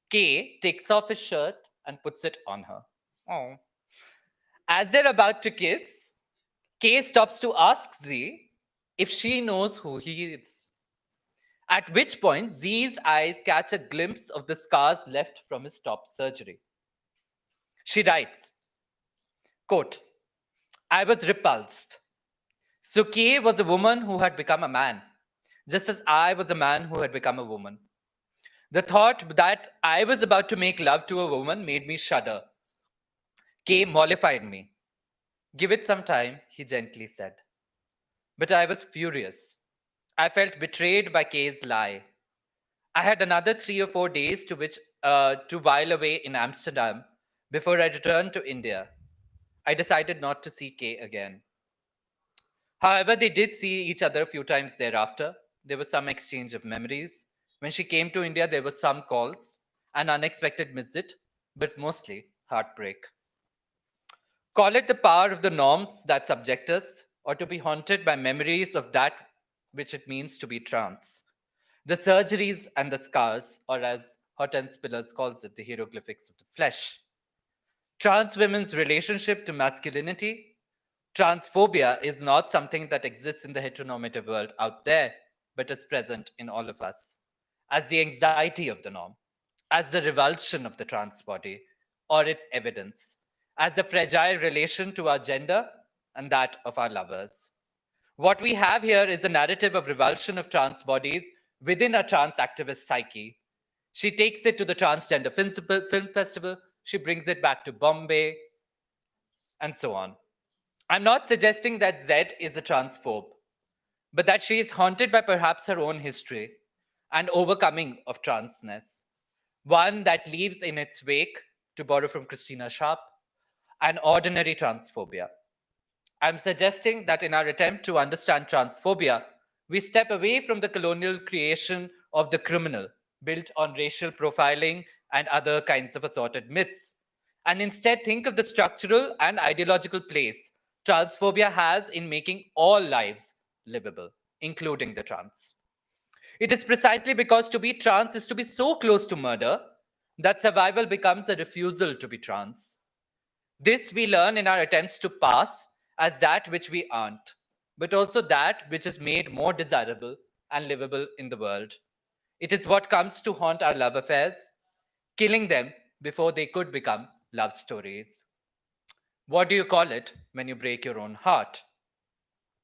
K takes off his shirt and puts it on her. Oh. As they're about to kiss, K stops to ask Z if she knows who he is. At which point, Z's eyes catch a glimpse of the scars left from his top surgery. She writes, quote, I was repulsed. So K was a woman who had become a man, just as I was a man who had become a woman. The thought that I was about to make love to a woman made me shudder. K mollified me. Give it some time, he gently said. But I was furious. I felt betrayed by K's lie. I had another 3 or 4 days to while away in Amsterdam before I returned to India. I decided not to see K again. However, they did see each other a few times thereafter. There was some exchange of memories. When she came to India, there were some calls, an unexpected visit, but mostly heartbreak. Call it the power of the norms that subject us, or to be haunted by memories of that which it means to be trans. The surgeries and the scars, or as Hortense Pillars calls it, the hieroglyphics of the flesh. Trans women's relationship to masculinity. Transphobia is not something that exists in the heteronormative world out there, but is present in all of us, as the anxiety of the norm, as the revulsion of the trans body, or its evidence, as the fragile relation to our gender and that of our lovers. What we have here is a narrative of revulsion of trans bodies within a trans activist psyche. She takes it to the Transgender Film Festival, she brings it back to Bombay, and so on. I'm not suggesting that Z is a transphobe, but that she is haunted by perhaps her own history and overcoming of transness, one that leaves in its wake, to borrow from Christina Sharp, an ordinary transphobia. I'm suggesting that in our attempt to understand transphobia, we step away from the colonial creation of the criminal built on racial profiling and other kinds of assorted myths, and instead think of the structural and ideological place transphobia has in making all lives livable, including the trans. It is precisely because to be trans is to be so close to murder that survival becomes a refusal to be trans. This we learn in our attempts to pass as that which we aren't, but also that which is made more desirable and livable in the world. It is what comes to haunt our love affairs, killing them before they could become love stories. What do you call it when you break your own heart?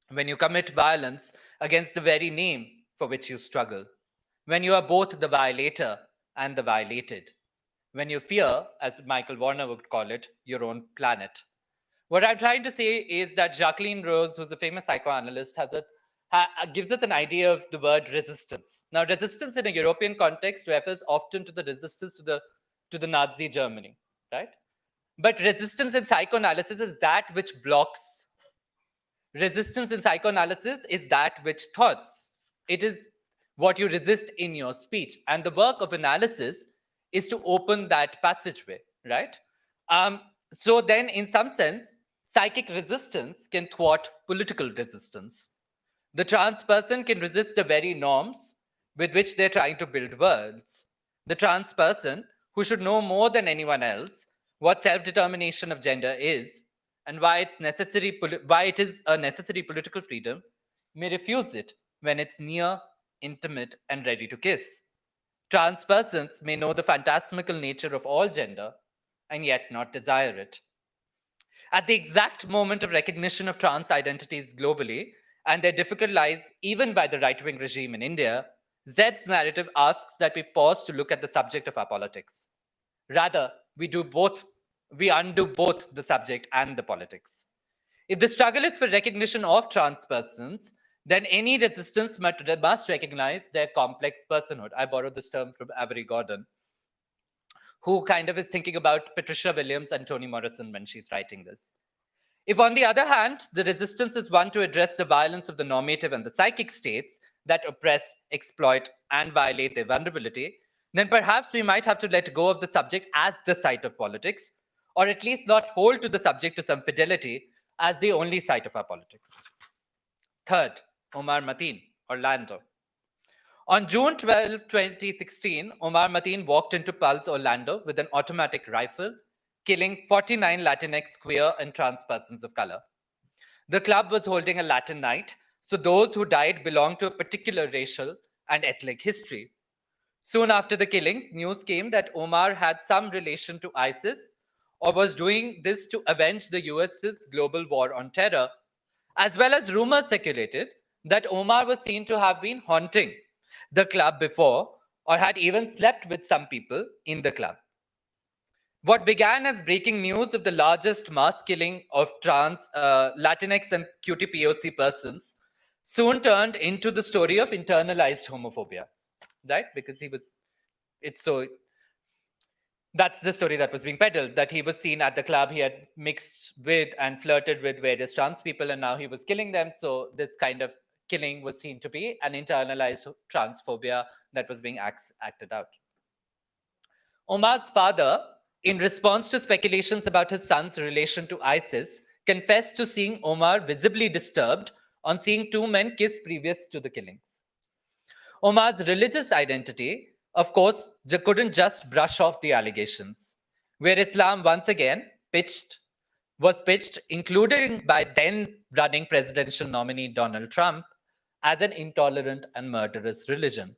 When you commit violence against the very name for which you struggle? When you are both the violator and the violated? When you fear, as Michael Warner would call it, your own planet? What I'm trying to say is that Jacqueline Rose, who's a famous psychoanalyst, gives us an idea of the word resistance. Now, resistance in a European context refers often to the resistance to the Nazi Germany, right? But resistance in psychoanalysis is that which blocks. Resistance in psychoanalysis is that which thoughts. It is what you resist in your speech. And the work of analysis is to open that passageway, right? So then, in some sense, psychic resistance can thwart political resistance. The trans person can resist the very norms with which they're trying to build worlds. The trans person, who should know more than anyone else what self-determination of gender is and why it is a necessary political freedom, may refuse it when it's near intimate, and ready to kiss. Trans persons may know the phantasmical nature of all gender and yet not desire it. At the exact moment of recognition of trans identities globally, and their difficult lies even by the right wing regime in India, Zed's narrative asks that we pause to look at the subject of our politics. Rather, we undo both the subject and the politics. If the struggle is for recognition of trans persons, then any resistance must recognize their complex personhood. I borrowed this term from Avery Gordon, who kind of is thinking about Patricia Williams and Toni Morrison when she's writing this. If, on the other hand, the resistance is one to address the violence of the normative and the psychic states that oppress, exploit, and violate their vulnerability, then perhaps we might have to let go of the subject as the site of politics, or at least not hold to the subject to some fidelity as the only site of our politics. Third, Omar Mateen, Orlando. On June 12, 2016, Omar Mateen walked into Pulse, Orlando with an automatic rifle, killing 49 Latinx, queer, and trans persons of color. The club was holding a Latin night, so those who died belonged to a particular racial and ethnic history. Soon after the killings, news came that Omar had some relation to ISIS or was doing this to avenge the US's global war on terror, as well as rumors circulated that Omar was seen to have been haunting the club before or had even slept with some people in the club. What began as breaking news of the largest mass killing of trans, Latinx, and QTPOC persons soon turned into the story of internalized homophobia, right? Because that's the story that was being peddled, that he was seen at the club, he had mixed with and flirted with various trans people, and now he was killing them. So this kind of killing was seen to be an internalized transphobia that was being acted out. Omar's father, in response to speculations about his son's relation to ISIS, confessed to seeing Omar visibly disturbed on seeing two men kiss previous to the killings. Omar's religious identity, of course, couldn't just brush off the allegations, where Islam once again was pitched, including by then running presidential nominee Donald Trump, as an intolerant and murderous religion.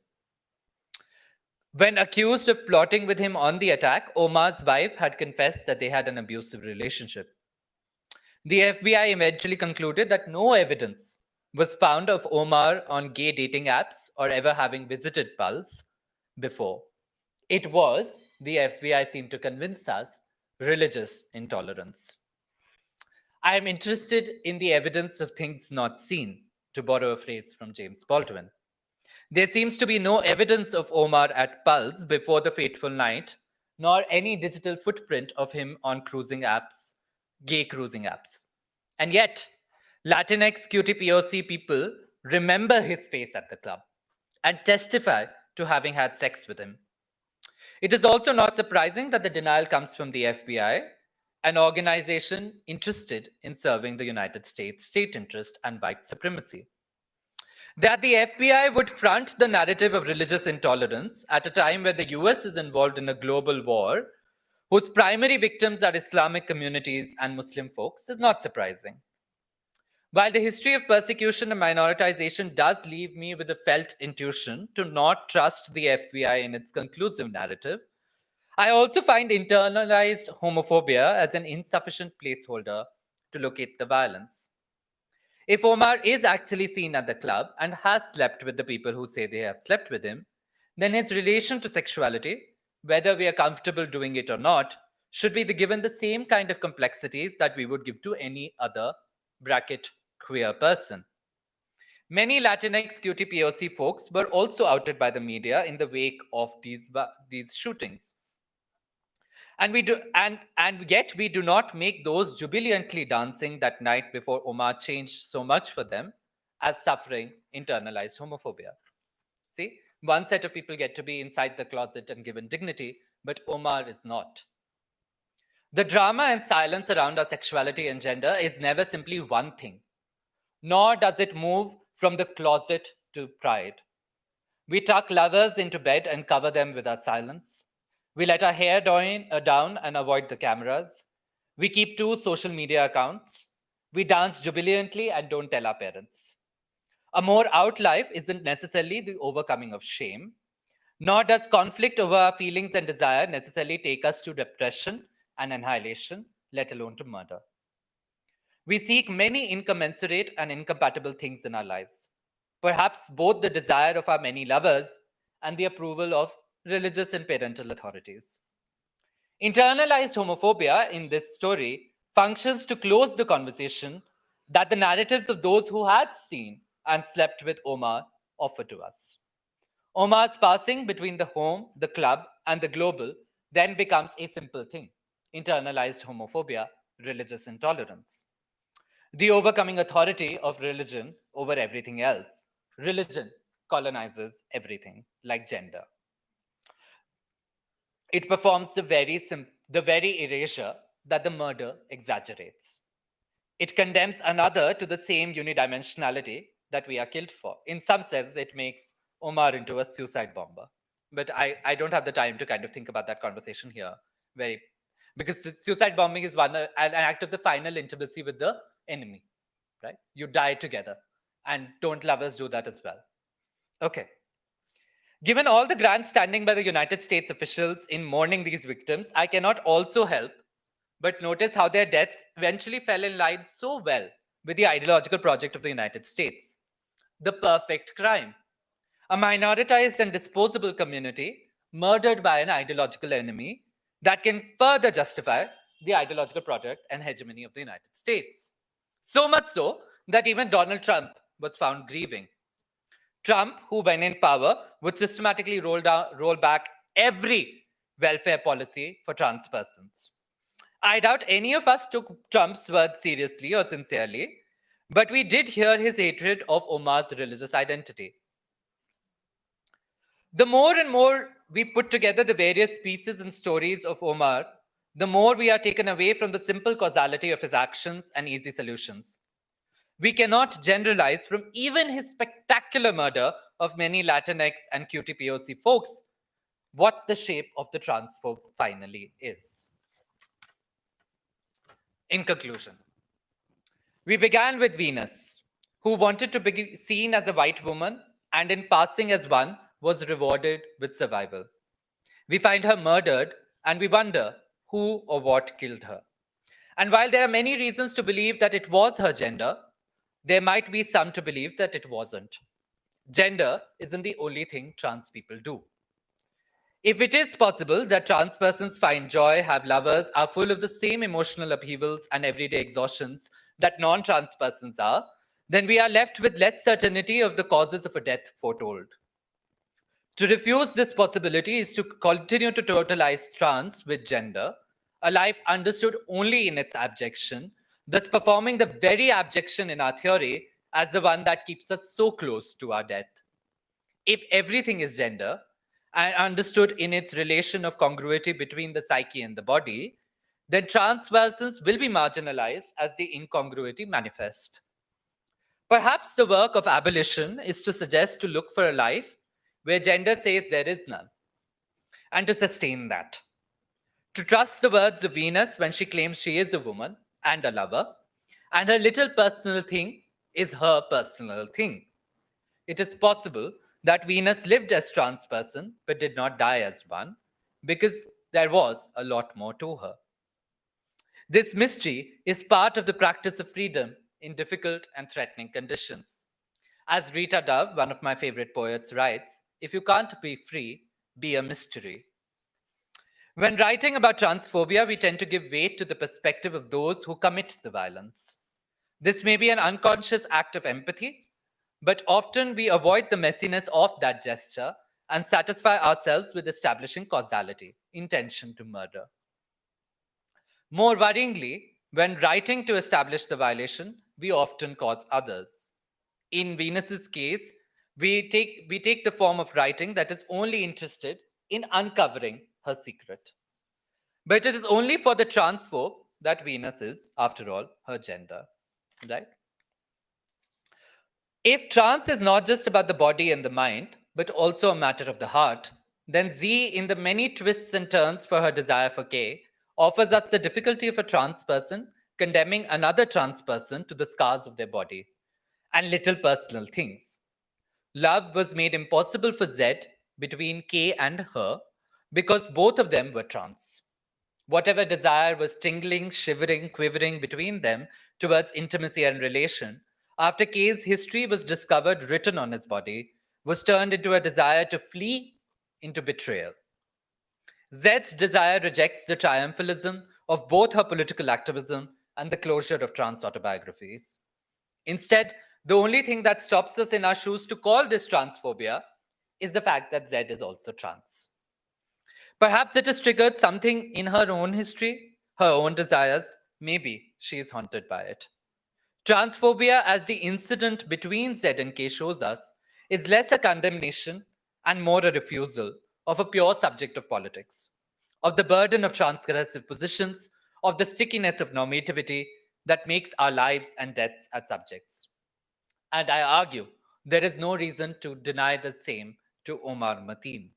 When accused of plotting with him on the attack, Omar's wife had confessed that they had an abusive relationship. The FBI eventually concluded that no evidence was found of Omar on gay dating apps or ever having visited Pulse before. It was, the FBI seemed to convince us, religious intolerance. I am interested in the evidence of things not seen, to borrow a phrase from James Baldwin. There seems to be no evidence of Omar at Pulse before the fateful night, nor any digital footprint of him on cruising apps, gay cruising apps. And yet, Latinx QTPOC people remember his face at the club and testify to having had sex with him. It is also not surprising that the denial comes from the FBI, an organization interested in serving the United States state interest and white supremacy. That the FBI would front the narrative of religious intolerance at a time where the US is involved in a global war, whose primary victims are Islamic communities and Muslim folks, is not surprising. While the history of persecution and minoritization does leave me with a felt intuition to not trust the FBI in its conclusive narrative, I also find internalized homophobia as an insufficient placeholder to locate the violence. If Omar is actually seen at the club and has slept with the people who say they have slept with him, then his relation to sexuality, whether we are comfortable doing it or not, should be given the same kind of complexities that we would give to any other queer person. Many Latinx QTPOC folks were also outed by the media in the wake of these shootings. And yet we do not make those jubilantly dancing that night before Omar changed so much for them as suffering internalized homophobia. See, one set of people get to be inside the closet and given dignity, but Omar is not. The drama and silence around our sexuality and gender is never simply one thing, nor does it move from the closet to pride. We tuck lovers into bed and cover them with our silence. We let our hair down and avoid the cameras. We keep 2 social media accounts. We dance jubilantly and don't tell our parents. A more out life isn't necessarily the overcoming of shame, nor does conflict over our feelings and desire necessarily take us to depression and annihilation, let alone to murder. We seek many incommensurate and incompatible things in our lives. Perhaps both the desire of our many lovers and the approval of religious and parental authorities. Internalized homophobia in this story functions to close the conversation that the narratives of those who had seen and slept with Omar offer to us. Omar's passing between the home, the club, and the global then becomes a simple thing: internalized homophobia, religious intolerance. The overcoming authority of religion over everything else. Religion colonizes everything, like gender. It performs the very erasure that the murder exaggerates. It condemns another to the same unidimensionality that we are killed for. In some sense, it makes Omar into a suicide bomber. But I don't have the time to kind of think about that conversation here. Because suicide bombing is an act of the final intimacy with the enemy, right? You die together. And don't lovers do that as well? Okay. Given all the grandstanding by the United States officials in mourning these victims, I cannot also help but notice how their deaths eventually fell in line so well with the ideological project of the United States: the perfect crime. A minoritized and disposable community murdered by an ideological enemy that can further justify the ideological project and hegemony of the United States. So much so that even Donald Trump was found grieving. Trump, who when in power, would systematically roll back every welfare policy for trans persons. I doubt any of us took Trump's words seriously or sincerely, but we did hear his hatred of Omar's religious identity. The more and more we put together the various pieces and stories of Omar, the more we are taken away from the simple causality of his actions and easy solutions. We cannot generalize from even his spectacular murder of many Latinx and QTPOC folks what the shape of the transphobe finally is. In conclusion, we began with Venus, who wanted to be seen as a white woman and in passing as one was rewarded with survival. We find her murdered and we wonder who or what killed her. And while there are many reasons to believe that it was her gender, there might be some to believe that it wasn't. Gender isn't the only thing trans people do. If it is possible that trans persons find joy, have lovers, are full of the same emotional upheavals and everyday exhaustions that non-trans persons are, then we are left with less certainty of the causes of a death foretold. To refuse this possibility is to continue to totalize trans with gender, a life understood only in its abjection, thus performing the very abjection in our theory as the one that keeps us so close to our death. If everything is gender, and understood in its relation of congruity between the psyche and the body, then trans persons will be marginalized as the incongruity manifests. Perhaps the work of abolition is to suggest to look for a life where gender says there is none, and to sustain that. To trust the words of Venus when she claims she is a woman and a lover, and her little personal thing is her personal thing. It is possible that Venus lived as trans person but did not die as one, because there was a lot more to her. This mystery is part of the practice of freedom in difficult and threatening conditions. As Rita Dove, one of my favorite poets, writes, if you can't be free, be a mystery. When writing about transphobia, we tend to give weight to the perspective of those who commit the violence. This may be an unconscious act of empathy, but often we avoid the messiness of that gesture and satisfy ourselves with establishing causality, intention to murder. More worryingly, when writing to establish the violation, we often cause others. In Venus's case, we take the form of writing that is only interested in uncovering her secret. But it is only for the transphobe that Venus is, after all, her gender, right? If trans is not just about the body and the mind, but also a matter of the heart, then Z, in the many twists and turns for her desire for K, offers us the difficulty of a trans person condemning another trans person to the scars of their body, and little personal things. Love was made impossible for Z between K and her because both of them were trans. Whatever desire was tingling, shivering, quivering between them towards intimacy and relation, after K's history was discovered written on his body, was turned into a desire to flee into betrayal. Z's desire rejects the triumphalism of both her political activism and the closure of trans autobiographies. Instead, the only thing that stops us in our shoes to call this transphobia is the fact that Z is also trans. Perhaps it has triggered something in her own history, her own desires. Maybe she is haunted by it. Transphobia, as the incident between Z and K shows us, is less a condemnation and more a refusal of a pure subject of politics, of the burden of transgressive positions, of the stickiness of normativity that makes our lives and deaths as subjects. And I argue there is no reason to deny the same to Omar Mateen.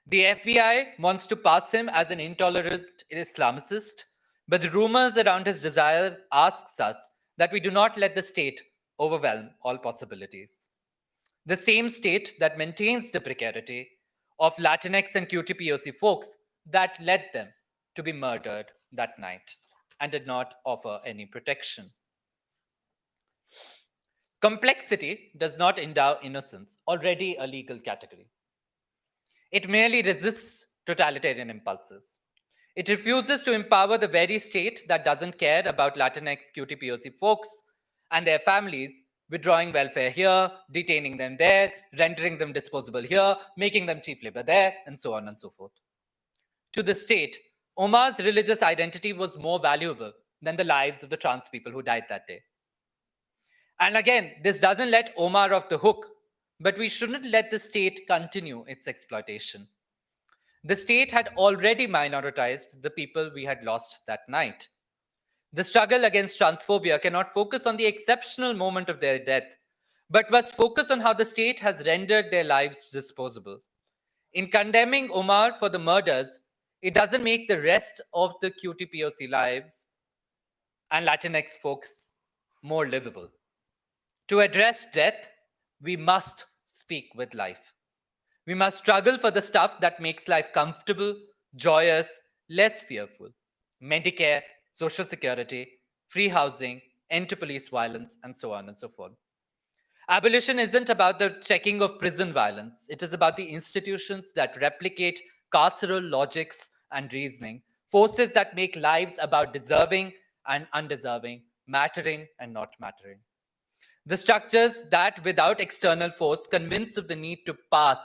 The FBI wants to pass him as an intolerant Islamicist, but the rumors around his desires asks us that we do not let the state overwhelm all possibilities. The same state that maintains the precarity of Latinx and QTPOC folks that led them to be murdered that night and did not offer any protection. Complexity does not endow innocence, already a legal category. It merely resists totalitarian impulses. It refuses to empower the very state that doesn't care about Latinx QTPOC folks and their families, withdrawing welfare here, detaining them there, rendering them disposable here, making them cheap labor there, and so on and so forth. To the state, Omar's religious identity was more valuable than the lives of the trans people who died that day. And again, this doesn't let Omar off the hook, but we shouldn't let the state continue its exploitation. The state had already minoritized the people we had lost that night. The struggle against transphobia cannot focus on the exceptional moment of their death, but must focus on how the state has rendered their lives disposable. In condemning Omar for the murders, it doesn't make the rest of the QTPOC lives and Latinx folks more livable. To address death, we must speak with life. We must struggle for the stuff that makes life comfortable, joyous, less fearful. Medicare, Social Security, free housing, end to police violence, and so on and so forth. Abolition isn't about the checking of prison violence. It is about the institutions that replicate carceral logics and reasoning, forces that make lives about deserving and undeserving, mattering and not mattering. The structures that, without external force, convince of the need to pass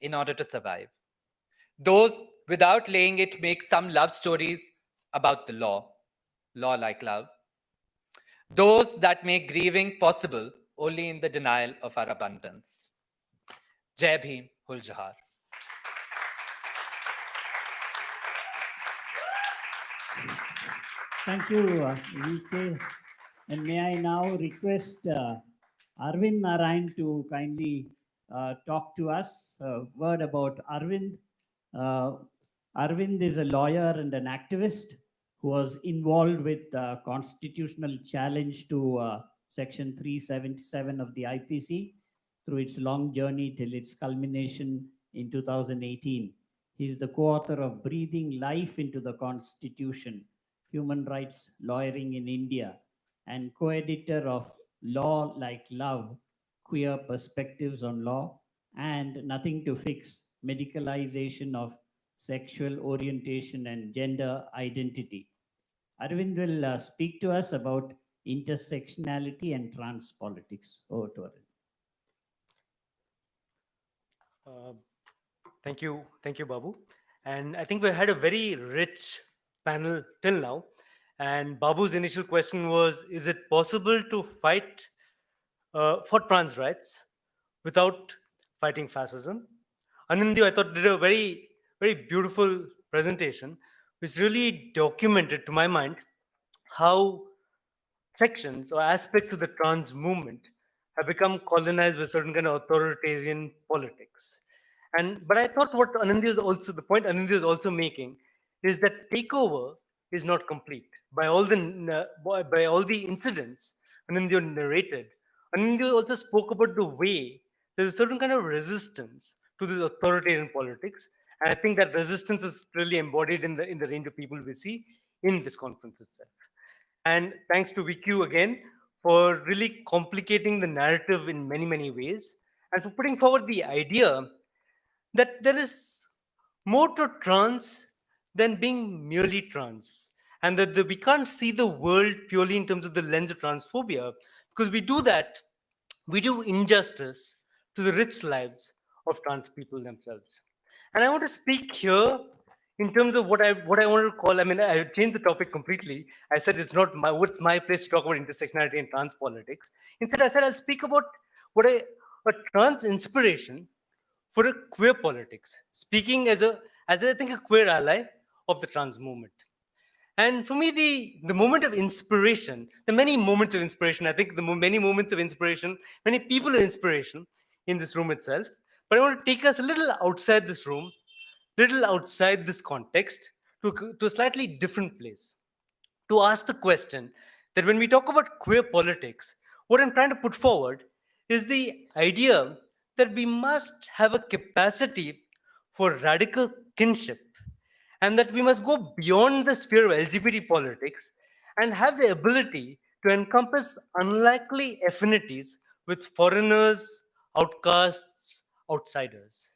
in order to survive. Those, without laying it, make some love stories about the law like love. Those that make grieving possible only in the denial of our abundance. Jai Bhim, Hul Johar. Thank you, VK. And may I now request Arvind Narrain to kindly talk to us. A word about Arvind. Arvind is a lawyer and an activist who was involved with the constitutional challenge to Section 377 of the IPC through its long journey till its culmination in 2018. He is the co-author of Breathing Life into the Constitution, Human Rights Lawyering in India, and co-editor of Law Like Love, Queer Perspectives on Law, and Nothing to Fix, Medicalization of Sexual Orientation and Gender Identity. Arvind will speak to us about intersectionality and trans politics. Over to Arvind. Thank you, Babu. And I think we had a very rich panel till now. And Babu's initial question was, is it possible to fight for trans rights without fighting fascism? Anindya, I thought, did a very, very beautiful presentation, which really documented, to my mind, how sections or aspects of the trans movement have become colonized with certain kind of authoritarian politics. But I thought what the point Anindya is also making is that takeover is not complete. By all the incidents Anindya narrated, Anindya also spoke about the way there's a certain kind of resistance to this authoritarian politics. And I think that resistance is really embodied in the range of people we see in this conference itself. And thanks to VQ again for really complicating the narrative in many, many ways, and for putting forward the idea that there is more to trans than being merely trans, and that we can't see the world purely in terms of the lens of transphobia, because we do that, we do injustice to the rich lives of trans people themselves. And I want to speak here in terms of what I wanted to call. I mean, I changed the topic completely. I said it's not what's my place to talk about intersectionality and trans politics. Instead, I said I'll speak about what a trans inspiration for a queer politics, speaking as I think a queer ally of the trans movement. And for me, the moment of inspiration, the many moments of inspiration, I think many moments of inspiration, many people of inspiration in this room itself. But I want to take us a little outside this room, little outside this context, to a slightly different place, to ask the question that when we talk about queer politics, what I'm trying to put forward is the idea that we must have a capacity for radical kinship, and that we must go beyond the sphere of LGBT politics and have the ability to encompass unlikely affinities with foreigners, outcasts, outsiders.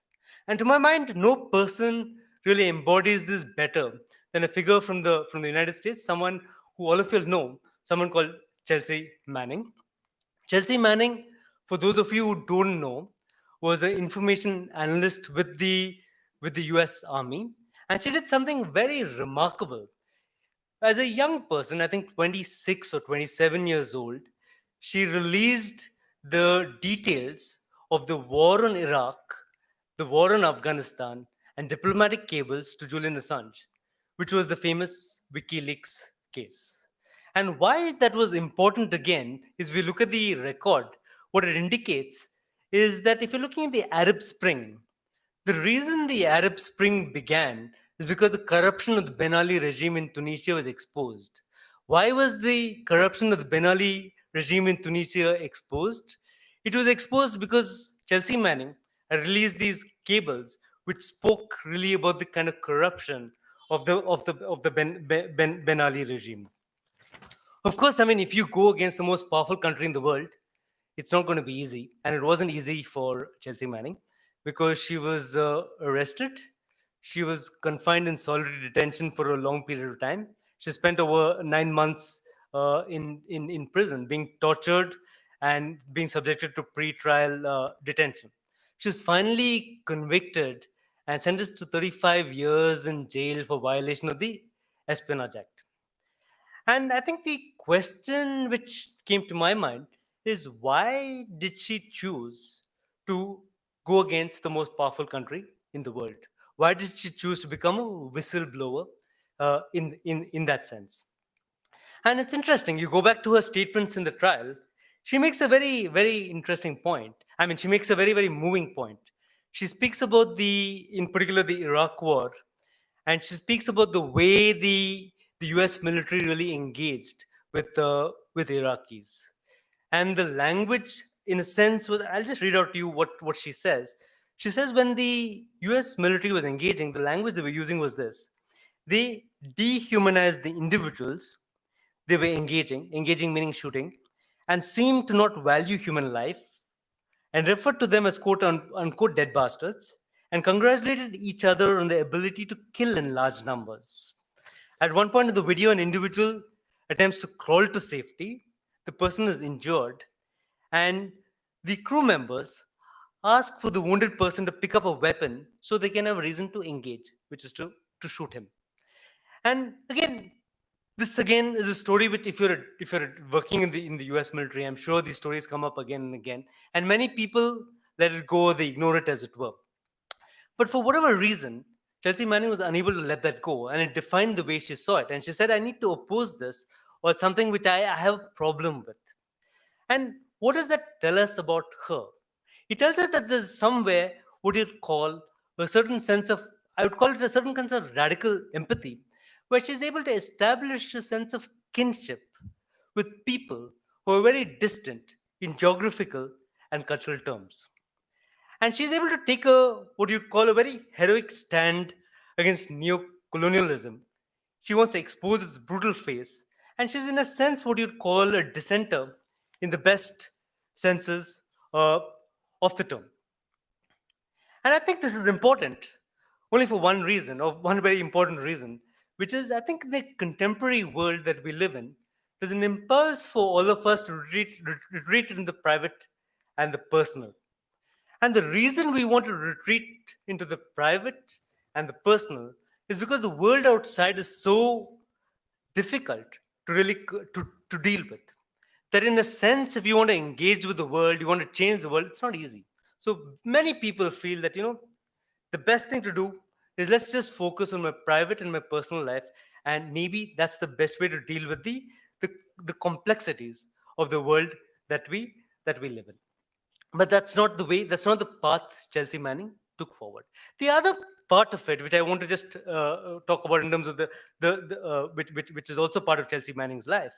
And to my mind, no person really embodies this better than a figure from the United States, someone who all of you know, someone called Chelsea Manning. Chelsea Manning, for those of you who don't know, was an information analyst with the US Army, and she did something very remarkable. As a young person, I think 26 or 27 years old, she released the details of the war on Iraq, the war on Afghanistan, and diplomatic cables to Julian Assange, which was the famous WikiLeaks case. And why that was important again is we look at the record, what it indicates is that if you're looking at the Arab Spring, the reason the Arab Spring began is because the corruption of the Ben Ali regime in Tunisia was exposed. Why was the corruption of the Ben Ali regime in Tunisia exposed? It was exposed because Chelsea Manning had released these cables which spoke really about the kind of corruption of the Ben Ali regime. Of course, I mean, if you go against the most powerful country in the world, it's not going to be easy. And it wasn't easy for Chelsea Manning because she was arrested. She was confined in solitary detention for a long period of time. She spent over 9 months in prison, being tortured and being subjected to pre-trial detention. She was finally convicted and sentenced to 35 years in jail for violation of the Espionage Act. And I think the question which came to my mind is, why did she choose to go against the most powerful country in the world? Why did she choose to become a whistleblower in that sense? And it's interesting, you go back to her statements in the trial, she makes a very, very interesting point. I mean, she makes a very, very moving point. She speaks about in particular, the Iraq war, and she speaks about the way the US military really engaged with Iraqis. And the language, in a sense, I'll just read out to you what she says. She says when the US military was engaging, the language they were using was this. They dehumanized the individuals they were engaging meaning shooting, and seemed to not value human life, and referred to them as quote unquote dead bastards, and congratulated each other on their ability to kill in large numbers. At one point in the video, an individual attempts to crawl to safety. The person is injured, and the crew members ask for the wounded person to pick up a weapon so they can have a reason to engage, which is to shoot him. And again, this again is a story which, if you're working in the US military, I'm sure these stories come up again and again, and many people let it go, they ignore it, as it were. But for whatever reason, Chelsea Manning was unable to let that go, and it defined the way she saw it. And she said, I need to oppose this, or it's something which I have a problem with. And what does that tell us about her? It tells us that there's somewhere what you'd call a certain sense of, I would call it a certain kind of radical empathy, where she's able to establish a sense of kinship with people who are very distant in geographical and cultural terms. And she's able to take a what you'd call a very heroic stand against neo-colonialism. She wants to expose its brutal face, and she's in a sense what you'd call a dissenter in the best senses of the term. And I think this is important only for one reason, or one very important reason, which is I think the contemporary world that we live in, there's an impulse for all of us to retreat in the private and the personal. And the reason we want to retreat into the private and the personal is because the world outside is so difficult to really to deal with. That in a sense, if you want to engage with the world, you want to change the world, it's not easy. So many people feel that, the best thing to do is let's just focus on my private and my personal life. And maybe that's the best way to deal with the complexities of the world that we live in. But that's not the path Chelsea Manning took forward. The other part of it, which I want to just talk about in terms of which is also part of Chelsea Manning's life,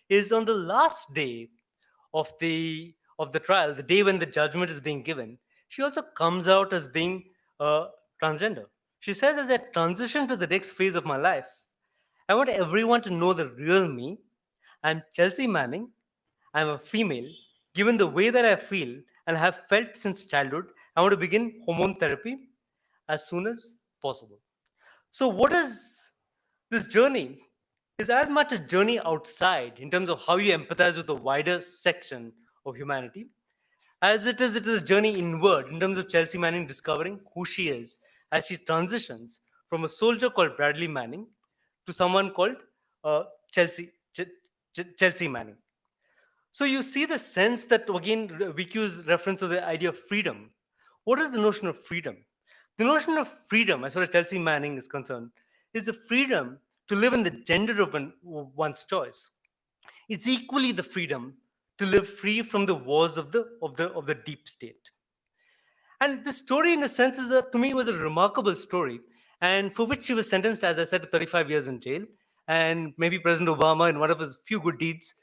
is on the last day of the trial, the day when the judgment is being given, she also comes out as being transgender. She says, as I transition to the next phase of my life, I want everyone to know the real me. I'm Chelsea Manning. I'm a female. Given the way that I feel and have felt since childhood, I want to begin hormone therapy as soon as possible. So, what is this journey? Is as much a journey outside in terms of how you empathize with the wider section of humanity, as it is a journey inward in terms of Chelsea Manning discovering who she is as she transitions from a soldier called Bradley Manning to someone called Chelsea Manning. So you see the sense that, again, Vque's reference to the idea of freedom. What is the notion of freedom? The notion of freedom, as far as Chelsea Manning is concerned, is the freedom to live in the gender of one's choice. It's equally the freedom to live free from the wars of the deep state. And this story, in a sense, to me, was a remarkable story, and for which she was sentenced, as I said, to 35 years in jail. And maybe President Obama, in one of his few good deeds,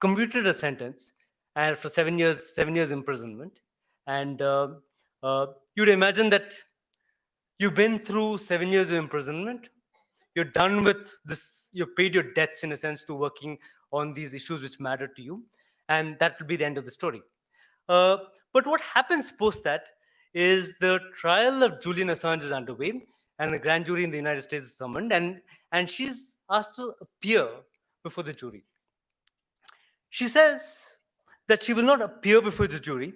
commuted a sentence and for 7 years imprisonment. And you'd imagine that you've been through 7 years of imprisonment. You're done with this. You've paid your debts, in a sense, to working on these issues which matter to you. And that will be the end of the story. But what happens post that is the trial of Julian Assange is underway, and the grand jury in the United States is summoned, and she's asked to appear before the jury. She says that she will not appear before the jury.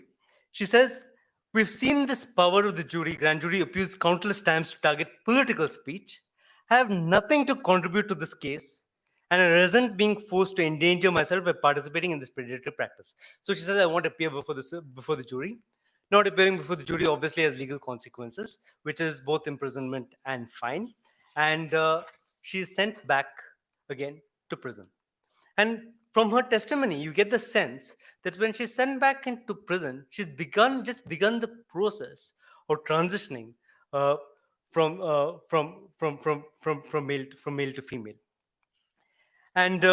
She says, we've seen this power of the jury, grand jury, abused countless times to target political speech. I have nothing to contribute to this case, and I resent being forced to endanger myself by participating in this predatory practice. So she says, I want to appear before the jury. Not appearing before the jury obviously has legal consequences, which is both imprisonment and fine. And she is sent back again to prison. And from her testimony, you get the sense that when she's sent back into prison, she's begun the process of transitioning from male to female. And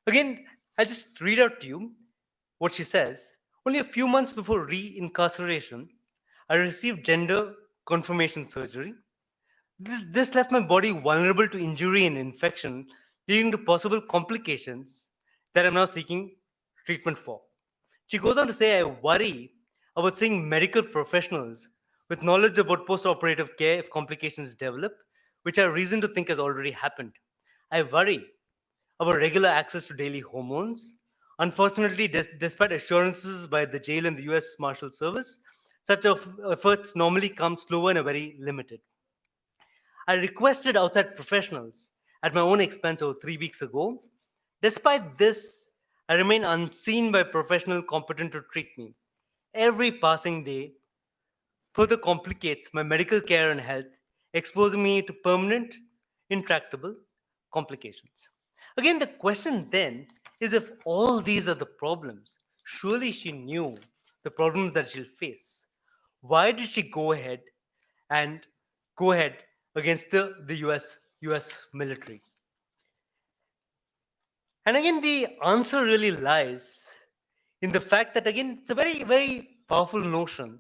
again, I'll just read out to you what she says. Only a few months before re-incarceration, I received gender confirmation surgery. This left my body vulnerable to injury and infection, leading to possible complications that I'm now seeking treatment for. She goes on to say, I worry about seeing medical professionals with knowledge about post-operative care if complications develop, which I have reason to think has already happened. I worry about regular access to daily hormones. Unfortunately, despite assurances by the jail and the US Marshal Service, such efforts normally come slower and are very limited. I requested outside professionals at my own expense over 3 weeks ago. Despite this, I remain unseen by professionals competent to treat me. Every passing day further complicates my medical care and health, exposing me to permanent, intractable complications. Again, the question then is, if all these are the problems, surely she knew the problems that she'll face. Why did she go ahead against the US military? And again, the answer really lies in the fact that, again, it's a very, very powerful notion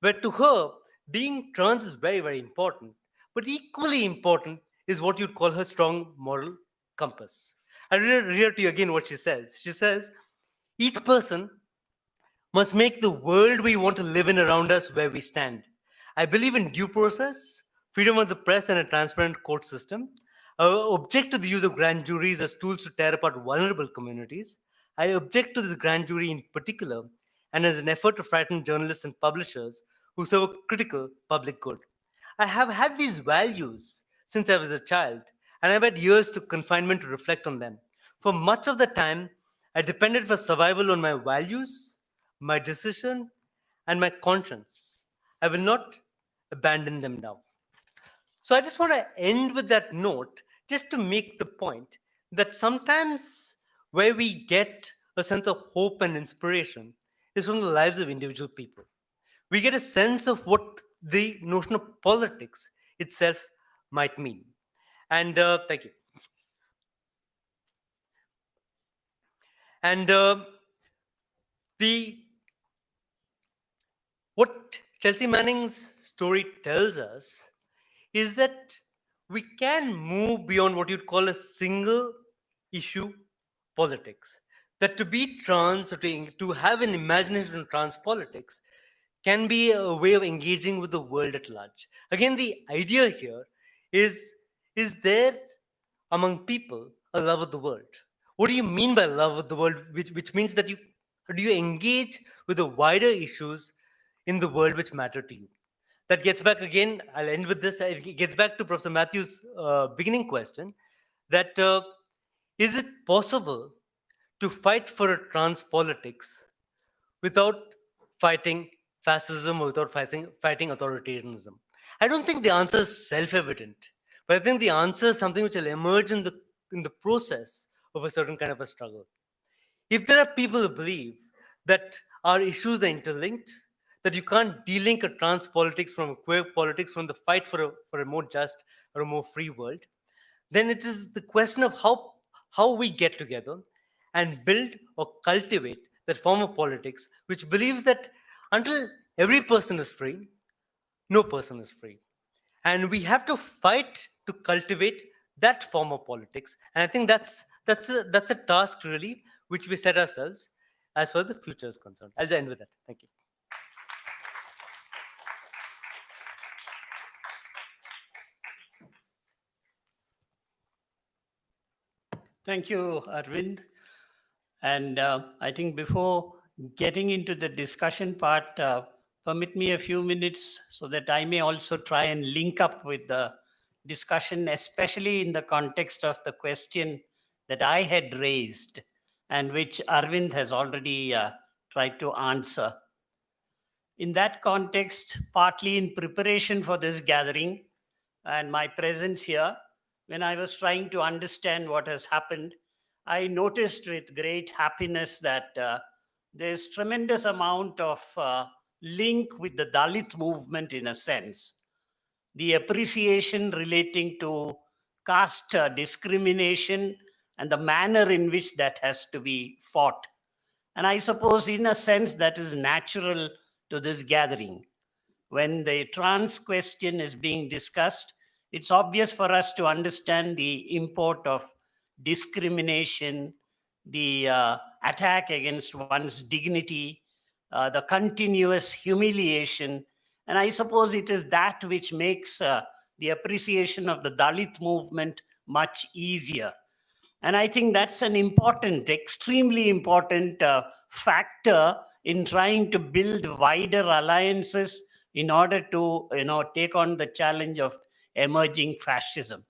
where to her, being trans is very, very important. But equally important is what you'd call her strong moral compass. I read to you again what she says. She says, each person must make the world we want to live in around us where we stand. I believe in due process, freedom of the press, and a transparent court system. I object to the use of grand juries as tools to tear apart vulnerable communities. I object to this grand jury in particular and as an effort to frighten journalists and publishers who serve a critical public good. I have had these values since I was a child, and I've had years to confinement to reflect on them. For much of the time, I depended for survival on my values, my decision, and my conscience. I will not abandon them now. So I just want to end with that note, just to make the point that sometimes where we get a sense of hope and inspiration is from the lives of individual people. We get a sense of what the notion of politics itself might mean. And thank you. And what Chelsea Manning's story tells us is that we can move beyond what you'd call a single issue politics. That to be trans or to have an imagination of trans politics can be a way of engaging with the world at large. Again, the idea here is there among people a love of the world? What do you mean by love of the world? Which means that do you engage with the wider issues in the world which matter to you? That gets back again, I'll end with this, it gets back to Professor Mathew's beginning question, that is it possible to fight for a trans politics without fighting fascism or without fighting authoritarianism? I don't think the answer is self-evident, but I think the answer is something which will emerge in the process of a certain kind of a struggle. If there are people who believe that our issues are interlinked, that you can't delink a trans politics from a queer politics from the fight for a more just or a more free world, then it is the question of how we get together and build or cultivate that form of politics which believes that until every person is free, no person is free. And we have to fight to cultivate that form of politics. And I think that's a task really which we set ourselves as far as the future is concerned. I'll end with that. Thank you. Thank you, Arvind. And I think before getting into the discussion part, permit me a few minutes so that I may also try and link up with the discussion, especially in the context of the question that I had raised and which Arvind has already tried to answer. In that context, partly in preparation for this gathering and my presence here, when I was trying to understand what has happened, I noticed with great happiness that there's tremendous amount of link with the Dalit movement in a sense. The appreciation relating to caste discrimination and the manner in which that has to be fought. And I suppose in a sense that is natural to this gathering. When the trans question is being discussed, it's obvious for us to understand the import of discrimination, the attack against one's dignity, the continuous humiliation. And I suppose it is that which makes the appreciation of the Dalit movement much easier. And I think that's an important, extremely important factor in trying to build wider alliances in order to take on the challenge of emerging fascism.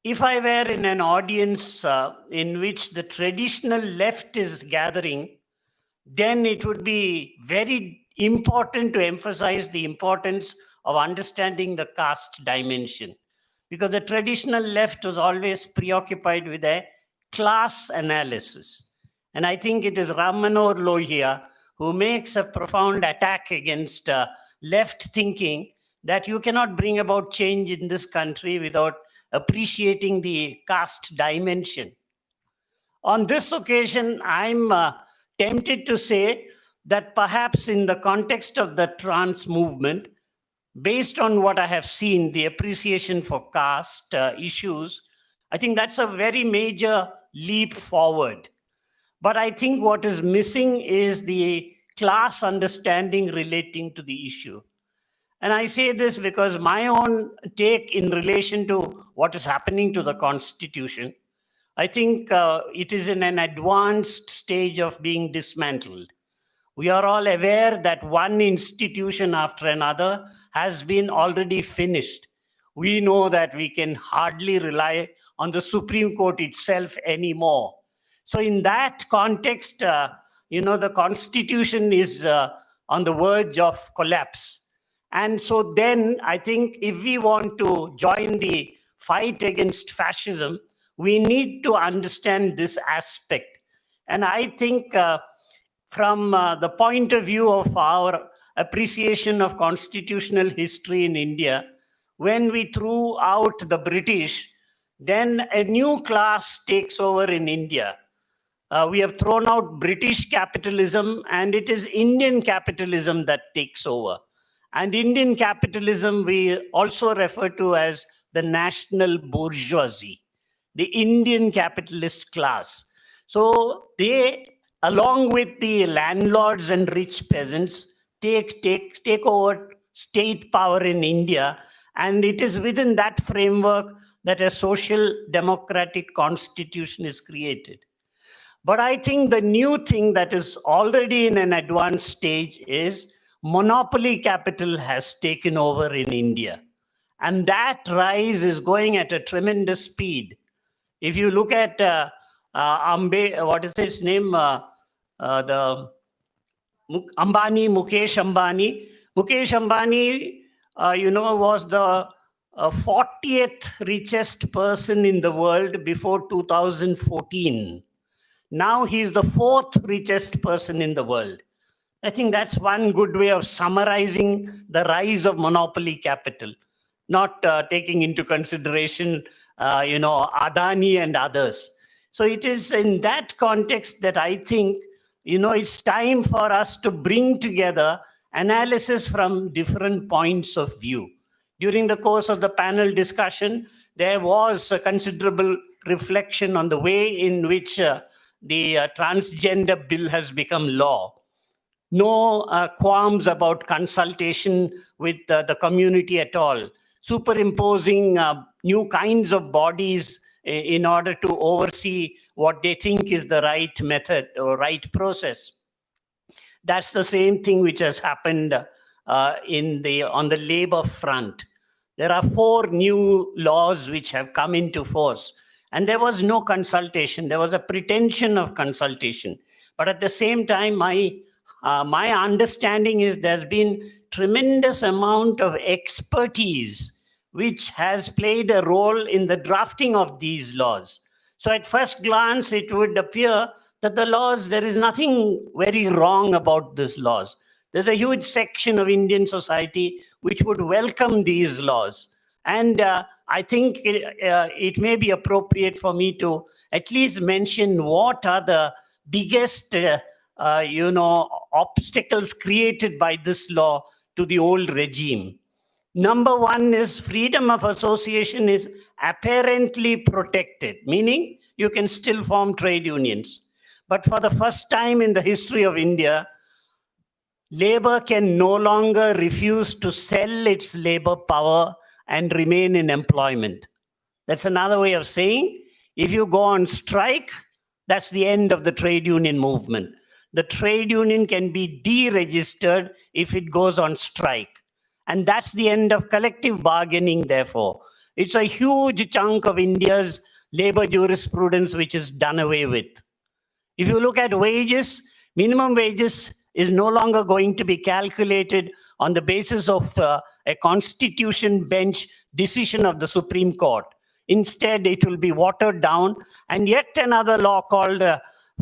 If I were in an audience in which the traditional left is gathering, then it would be very important to emphasize the importance of understanding the caste dimension, because the traditional left was always preoccupied with a class analysis. And I think it is Ram Manohar Lohia who makes a profound attack against left thinking that you cannot bring about change in this country without appreciating the caste dimension. On this occasion, I'm tempted to say that perhaps in the context of the trans movement, based on what I have seen, the appreciation for caste issues, I think that's a very major leap forward. But I think what is missing is the class understanding relating to the issue. And I say this because my own take in relation to what is happening to the Constitution, I think it is in an advanced stage of being dismantled. We are all aware that one institution after another has been already finished. We know that we can hardly rely on the Supreme Court itself anymore. So in that context, the Constitution is on the verge of collapse. And so then I think if we want to join the fight against fascism, we need to understand this aspect. And I think from the point of view of our appreciation of constitutional history in India, when we threw out the British, then a new class takes over in India. We have thrown out British capitalism, and it is Indian capitalism that takes over. And Indian capitalism we also refer to as the national bourgeoisie, the Indian capitalist class. So they, along with the landlords and rich peasants, take over state power in India. And it is within that framework that a social democratic constitution is created. But I think the new thing that is already in an advanced stage is monopoly capital has taken over in India. And that rise is going at a tremendous speed. If you look at what is his name? The Mukesh Ambani. Mukesh Ambani, was the 40th richest person in the world before 2014. Now he's the 4th richest person in the world. I think that's one good way of summarizing the rise of monopoly capital, not taking into consideration, Adani and others. So it is in that context that I think, it's time for us to bring together analysis from different points of view. During the course of the panel discussion, there was a considerable reflection on the way in which the transgender bill has become law. No qualms about consultation with the community at all. Superimposing new kinds of bodies in order to oversee what they think is the right method or right process. That's the same thing which has happened on the labor front. There are 4 new laws which have come into force, and there was no consultation. There was a pretension of consultation. But at the same time, my understanding is there's been tremendous amount of expertise which has played a role in the drafting of these laws. So at first glance, it would appear that the laws, there is nothing very wrong about these laws. There's a huge section of Indian society which would welcome these laws. And I think it may be appropriate for me to at least mention what are the biggest obstacles created by this law to the old regime. Number one is freedom of association is apparently protected, meaning you can still form trade unions. But for the first time in the history of India, labor can no longer refuse to sell its labor power and remain in employment. That's another way of saying, if you go on strike, that's the end of the trade union movement. The trade union can be deregistered if it goes on strike. And that's the end of collective bargaining, therefore. It's a huge chunk of India's labor jurisprudence which is done away with. If you look at wages, minimum wages is no longer going to be calculated on the basis of a constitution bench decision of the Supreme Court. Instead, it will be watered down, and yet another law called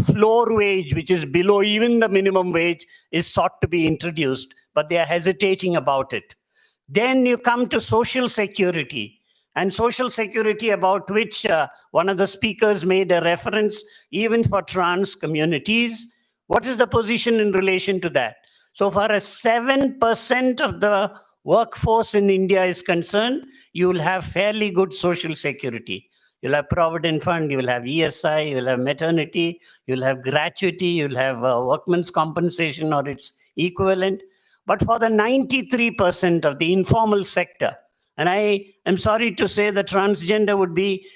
floor wage, which is below even the minimum wage, is sought to be introduced, but they are hesitating about it. Then you come to social security, and social security, about which one of the speakers made a reference, even for trans communities. What is the position in relation to that? So far as 7% of the workforce in India is concerned, you will have fairly good social security. You'll have Provident Fund, you will have ESI, you will have maternity, you'll have gratuity, you'll have workman's compensation or its equivalent. But for the 93% of the informal sector, and I am sorry to say that transgender would be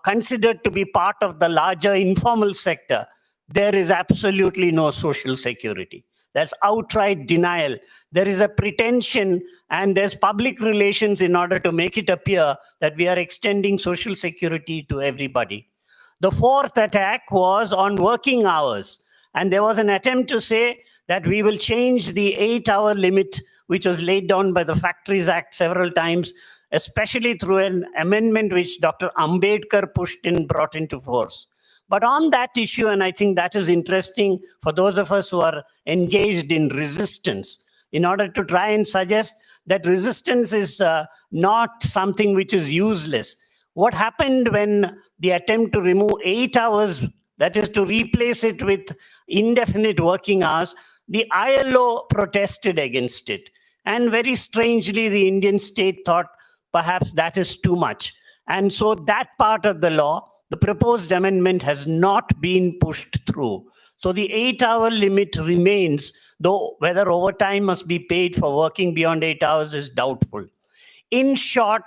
considered to be part of the larger informal sector, there is absolutely no social security. That's outright denial. There is a pretension and there's public relations in order to make it appear that we are extending social security to everybody. The fourth attack was on working hours. And there was an attempt to say that we will change the 8-hour limit, which was laid down by the Factories Act several times, especially through an amendment which Dr. Ambedkar pushed in, brought into force. But on that issue, and I think that is interesting for those of us who are engaged in resistance, in order to try and suggest that resistance is not something which is useless. What happened when the attempt to remove 8 hours, that is to replace it with indefinite working hours, the ILO protested against it. And very strangely, the Indian state thought perhaps that is too much. And so that part of the law, the proposed amendment, has not been pushed through. So the 8-hour limit remains, though whether overtime must be paid for working beyond 8 hours is doubtful. In short,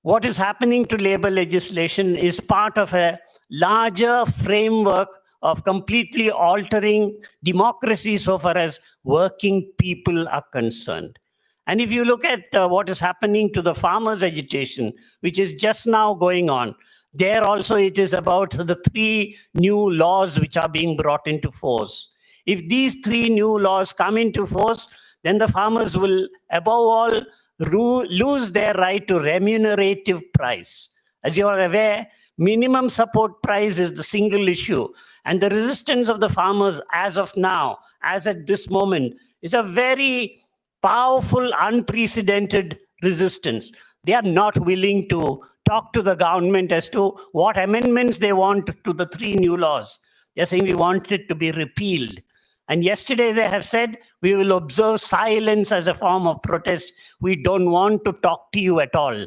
what is happening to labor legislation is part of a larger framework of completely altering democracy so far as working people are concerned. And if you look at what is happening to the farmers' agitation, which is just now going on, there also it is about the 3 new laws which are being brought into force. If these 3 new laws come into force, then the farmers will, above all, lose their right to remunerative price. As you are aware, minimum support price is the single issue. And the resistance of the farmers as of now, as at this moment, is a very powerful, unprecedented resistance. They are not willing to talk to the government as to what amendments they want to the 3 new laws. They're saying we want it to be repealed. And yesterday they have said, we will observe silence as a form of protest. We don't want to talk to you at all.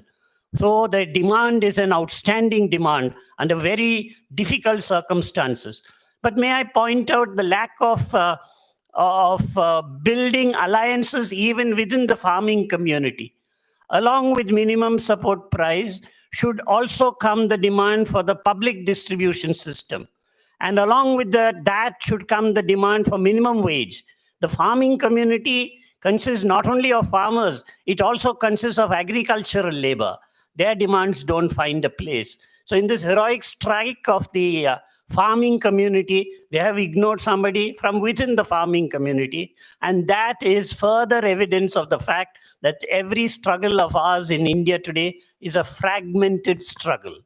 So the demand is an outstanding demand under very difficult circumstances. But may I point out the lack of building alliances even within the farming community. Along with minimum support price should also come the demand for the public distribution system. And along with that should come the demand for minimum wage. The farming community consists not only of farmers, it also consists of agricultural labor. Their demands don't find a place. So in this heroic strike of the farming community, they have ignored somebody from within the farming community. And that is further evidence of the fact that every struggle of ours in India today is a fragmented struggle.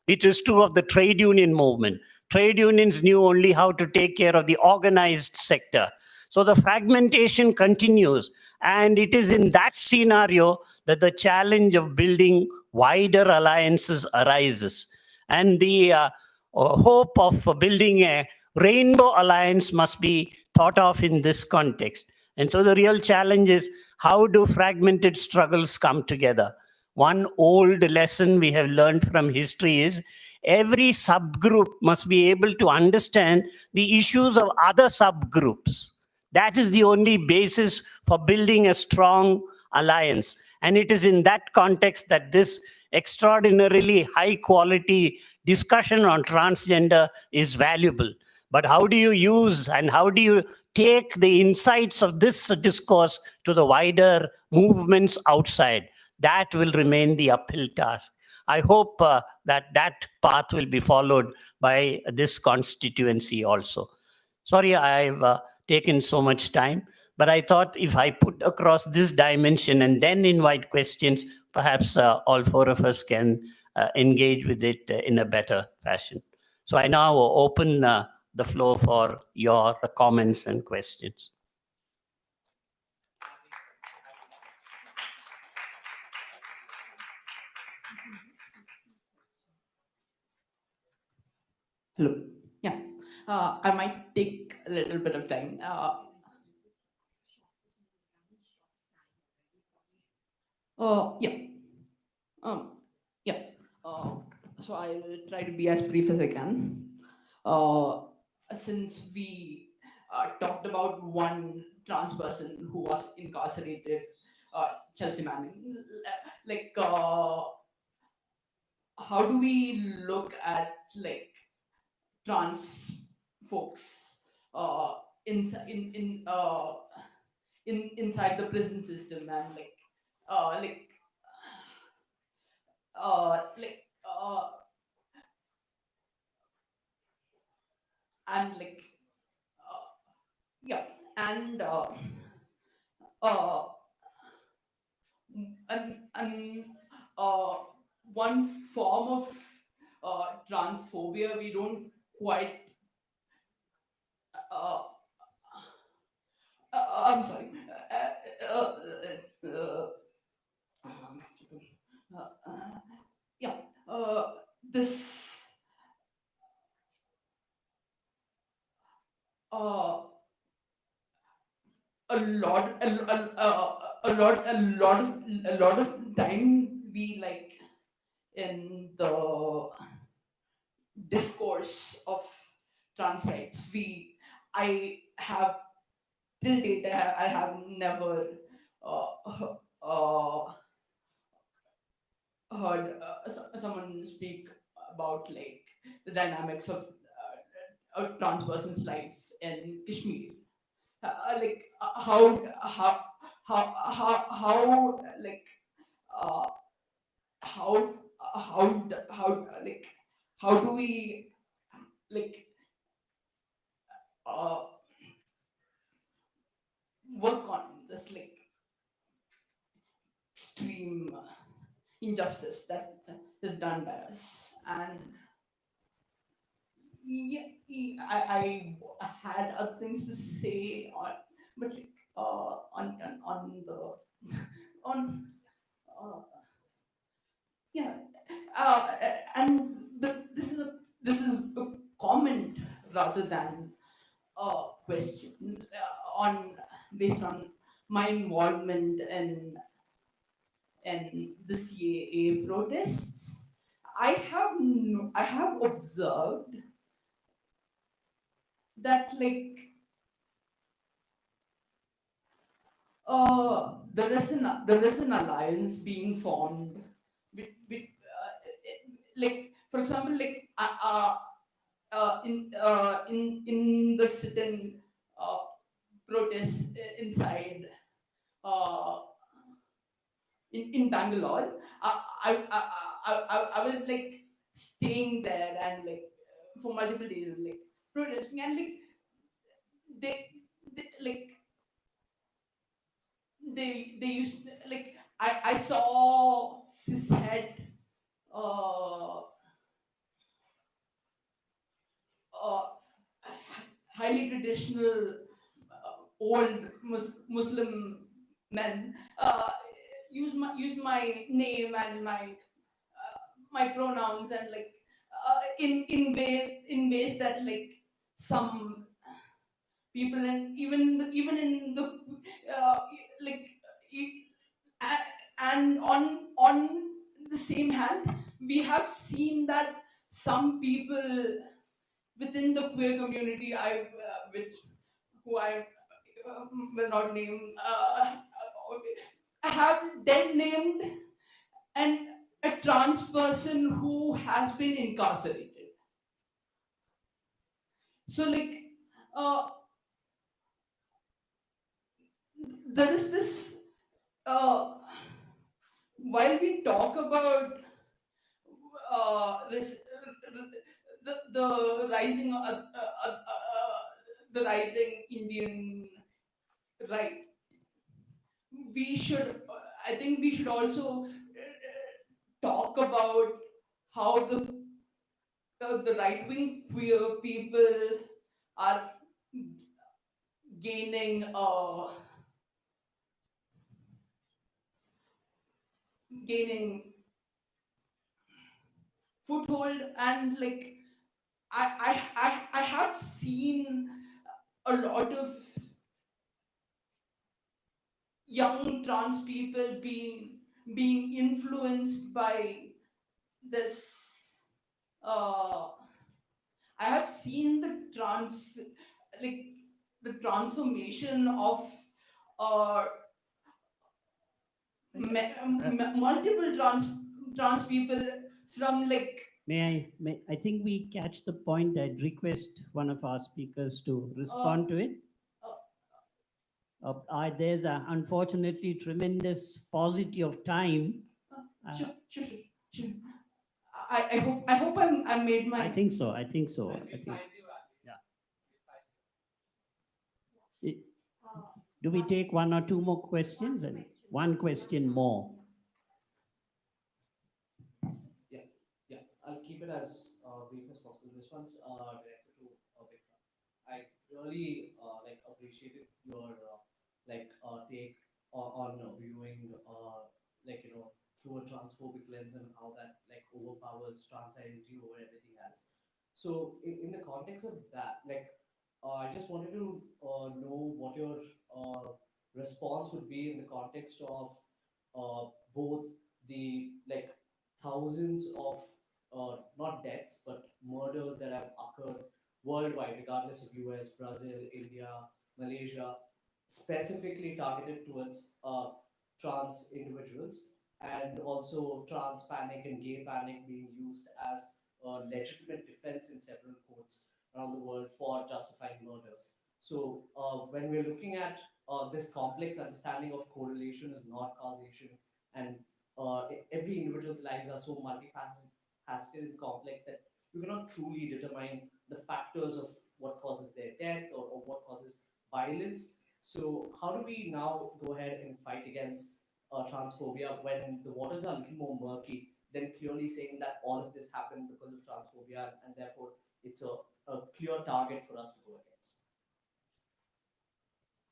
It is true of the trade union movement. Trade unions knew only how to take care of the organized sector. So the fragmentation continues. And it is in that scenario that the challenge of building wider alliances arises. And the hope of building a rainbow alliance must be thought of in this context. And so the real challenge is, how do fragmented struggles come together? One old lesson we have learned from history is every subgroup must be able to understand the issues of other subgroups. That is the only basis for building a strong alliance. And it is in that context that this extraordinarily high quality discussion on transgender is valuable. But how do you use and how do you take the insights of this discourse to the wider movements outside? That will remain the uphill task. I hope that path will be followed by this constituency also. Sorry, I've taken so much time, but I thought if I put across this dimension and then invite questions, perhaps all 4 of us can engage with it in a better fashion. So I now open the floor for your comments and questions. Hello. Yeah. I might take a little bit of time. Yeah. Yeah. So I'll try to be as brief as I can. Since we talked about one trans person who was incarcerated, Chelsea Manning, like, how do we look at like trans folks in inside the prison system and uh, like like and like yeah and uh, and one form of transphobia we don't quite uh, I'm sorry I'm stupid. Yeah this uh, a lot of time we like in the discourse of trans rights I have till date I have never uh, heard someone speak about like the dynamics of a trans person's life in Kashmir. Like how like uh, how like how do we like uh, work on this like extreme injustice that is done by us and yeah, I had other things to say on but like on the on uh, yeah and this is a comment rather than a question on based on my involvement in the CAA protests. I have observed that like there is an alliance being formed with like for example like in the sit-in protests inside uh, in Bangalore. I was like staying there and like for multiple days like protesting and like they like they used like I saw cishet uh, uh, highly traditional old Muslim men use my name and my pronouns and like in ways that like some people and even in the uh, like e- and on the same hand we have seen that some people within the queer community which who I will not name have then named an a trans person who has been incarcerated. So like uh, there is this while we talk about the rising the rising Indian right, we should I think we should also talk about how the right wing queer people are gaining gaining foothold and like I have seen a lot of young trans people being influenced by this. I have seen like the transformation of uh, multiple trans people from like. May I think we catch the point. I'd request one of our speakers to respond to it. There's unfortunately tremendous paucity of time. Sure. I hope I made my. I think so. I think so. Do we take one or two more questions and one question more? Yeah, I'll keep it as brief as possible. This one's directed to Vqueeram. I really appreciated your take on viewing through a transphobic lens and how that overpowers trans identity over everything else. So in the context of that, I just wanted to know what your response would be in the context of both the thousands of not deaths but murders that have occurred worldwide, regardless of US, Brazil, India, Malaysia, specifically targeted towards trans individuals, and also trans panic and gay panic being used as a legitimate defense in several courts around the world for justifying murders. So when we're looking at this complex understanding of correlation is not causation, and every individual's lives are so multifaceted and complex that you cannot truly determine the factors of what causes their death or what causes violence. So how do we now go ahead and fight against transphobia when the waters are a little more murky than clearly saying that all of this happened because of transphobia, and therefore it's a clear target for us to go against?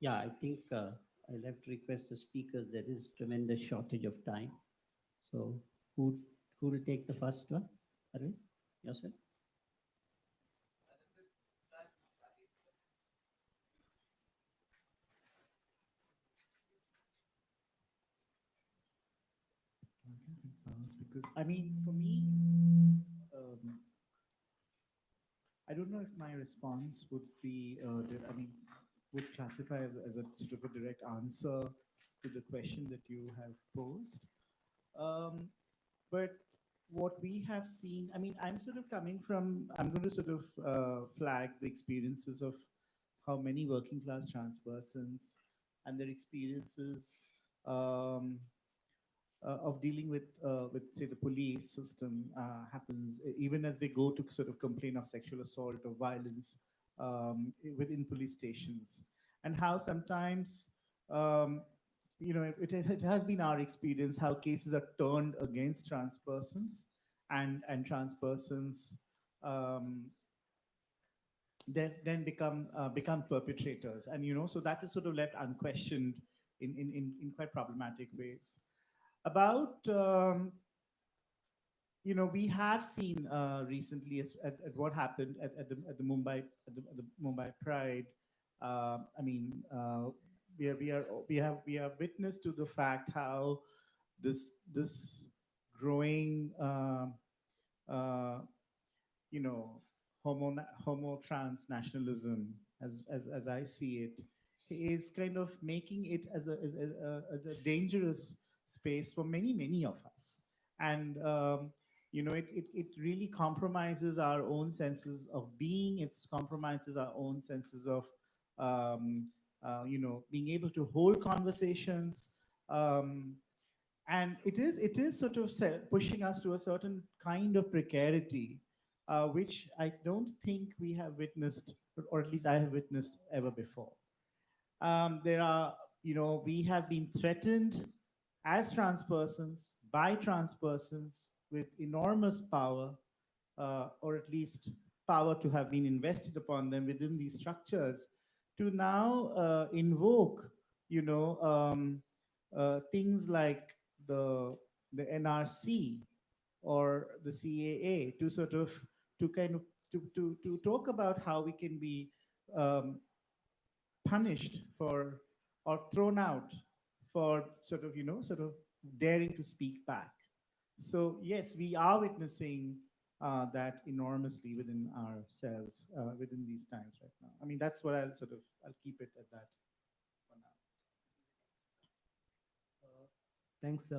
Yeah, I think I'll have to request the speakers. There is tremendous shortage of time. So who will take the first one? Arvind, yourself? Because I mean, for me, I don't know if my response would be, would classify as a sort of a direct answer to the question that you have posed. But what we have seen, I mean, I'm sort of coming from, I'm going to sort of flag the experiences of how many working class trans persons and their experiences of dealing with say the police system happens even as they go to sort of complain of sexual assault or violence within police stations, and how sometimes it has been our experience how cases are turned against trans persons, and trans persons then become perpetrators, and so that is sort of left unquestioned in quite problematic ways. About we have seen recently at what happened at the Mumbai Pride. I mean, we have witnessed to the fact how this growing homo trans nationalism, as I see it, is kind of making it as a dangerous space for many of us, and it really compromises our own senses of being. It compromises our own senses of being able to hold conversations. And it is sort of pushing us to a certain kind of precarity, which I don't think we have witnessed, or at least I have witnessed ever before. There are, we have been threatened as trans persons by trans persons with enormous power, or at least power to have been invested upon them within these structures, to now invoke, things like the NRC or the CAA to sort of to kind of to talk about how we can be um, punished for or thrown out for sort of daring to speak back. So yes, we are witnessing that enormously within ourselves within these times right now. I mean, that's what I'll keep it at that for now. Thanks,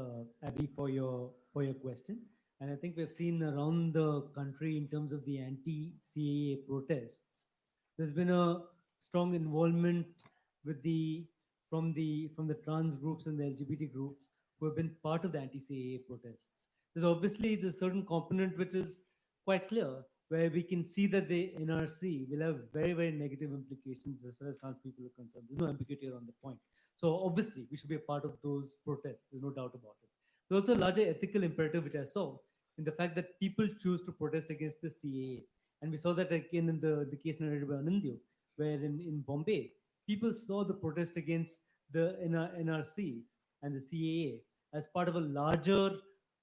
Abby, for your question. And I think we've seen around the country in terms of the anti-CAA protests, there's been a strong involvement with the trans groups and the LGBT groups who have been part of the anti-CAA protests. There's obviously the certain component which is quite clear, where we can see that the NRC will have very, very negative implications as far as trans people are concerned. There's no ambiguity on the point. So obviously, we should be a part of those protests. There's no doubt about it. There's also a larger ethical imperative, which I saw in the fact that people choose to protest against the CAA. And we saw that again in the case narrated by Anindya, where in Bombay, people saw the protest against the NRC and the CAA as part of a larger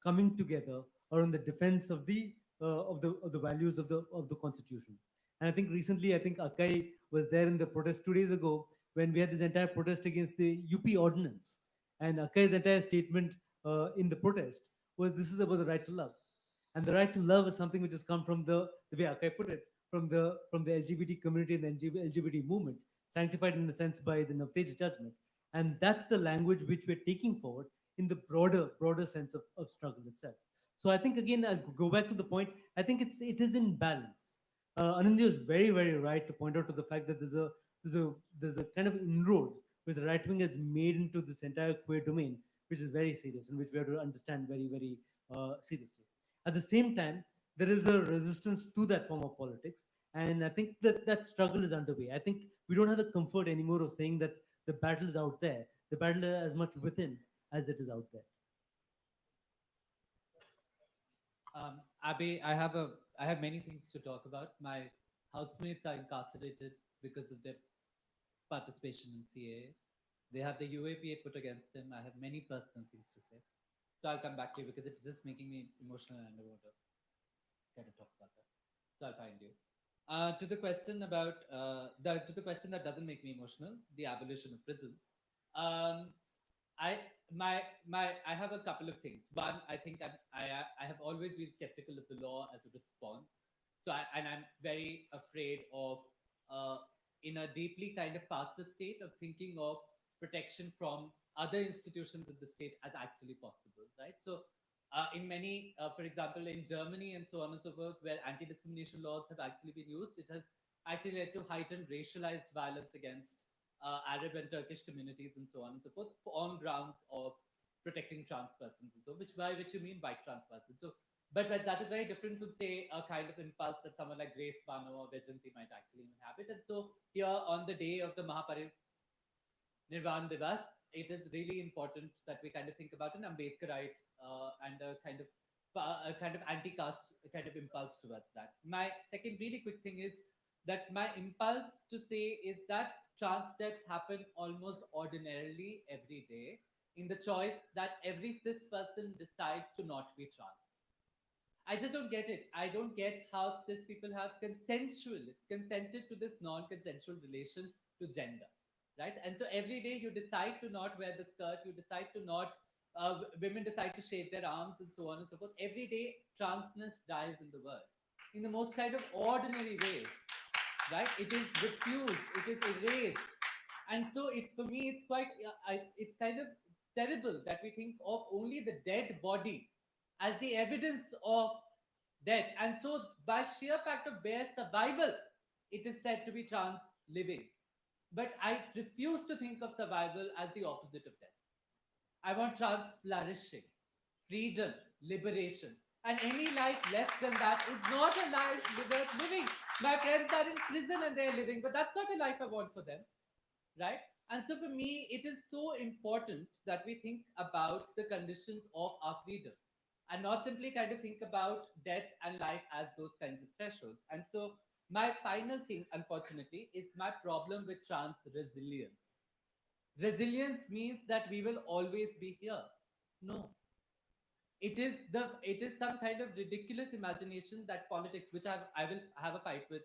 coming together around the defense of the values of the Constitution. And I think recently, I think Akai was there in the protest 2 days ago when we had this entire protest against the UP ordinance. And Akai's entire statement in the protest was this is about the right to love. And the right to love is something which has come from the way Akai put it, from the LGBT community and the LGBT movement, sanctified in a sense by the Navtej judgment. And that's the language which we're taking forward in the broader sense of struggle itself. So I think again, I'll go back to the point. I think it is in balance. Anindya is very, very right to point out to the fact that there's a kind of inroad which the right wing has made into this entire queer domain, which is very serious and which we have to understand very, very seriously. At the same time, there is a resistance to that form of politics, and I think that struggle is underway. I think we don't have the comfort anymore of saying that the battle is out there. The battle is as much within as it is out there. Abby, I have many things to talk about. My housemates are incarcerated because of their participation in CAA. They have the UAPA put against them. I have many personal things to say. So I'll come back to you because it's just making me emotional and I want to kind of talk about that. So I'll find you. To the question about to the question that doesn't make me emotional, the abolition of prisons. I I have a couple of things. One, I think I have always been skeptical of the law as a response. So I'm very afraid of in a deeply kind of faster state of thinking of protection from other institutions of the state as actually possible, right? So in many, for example, in Germany and so on and so forth, where anti-discrimination laws have actually been used, it has actually led to heightened racialized violence against Arab and Turkish communities and so on and so forth on grounds of protecting trans persons and so, by which you mean white trans persons. So, but that is very different from, say, a kind of impulse that someone like Grace Bano or Vajanti might actually inhabit. And so here on the day of the Nirvan Divas, it is really important that we kind of think about an Ambedkarite and a kind of anti-caste kind of impulse towards that. My second really quick thing is that my impulse to say is that trans deaths happen almost ordinarily every day in the choice that every cis person decides to not be trans. I just don't get it. I don't get how cis people have consented to this non-consensual relation to gender, right? And so every day you decide to not wear the skirt, you decide to not, women decide to shave their arms and so on and so forth. Every day transness dies in the world in the most kind of ordinary ways, right? It is refused, it is erased. And so for me, it's quite, it's kind of terrible that we think of only the dead body as the evidence of death. And so by sheer fact of bare survival, it is said to be trans living. But I refuse to think of survival as the opposite of death. I want trans flourishing, freedom, liberation. And any life less than that is not a life worth living. My friends are in prison and they're living, but that's not a life I want for them, right? And so for me, it is so important that we think about the conditions of our freedom and not simply kind of think about death and life as those kinds of thresholds. And so my final thing, unfortunately, is my problem with trans resilience. Resilience means that we will always be here. No. It is some kind of ridiculous imagination that politics, which I will have a fight with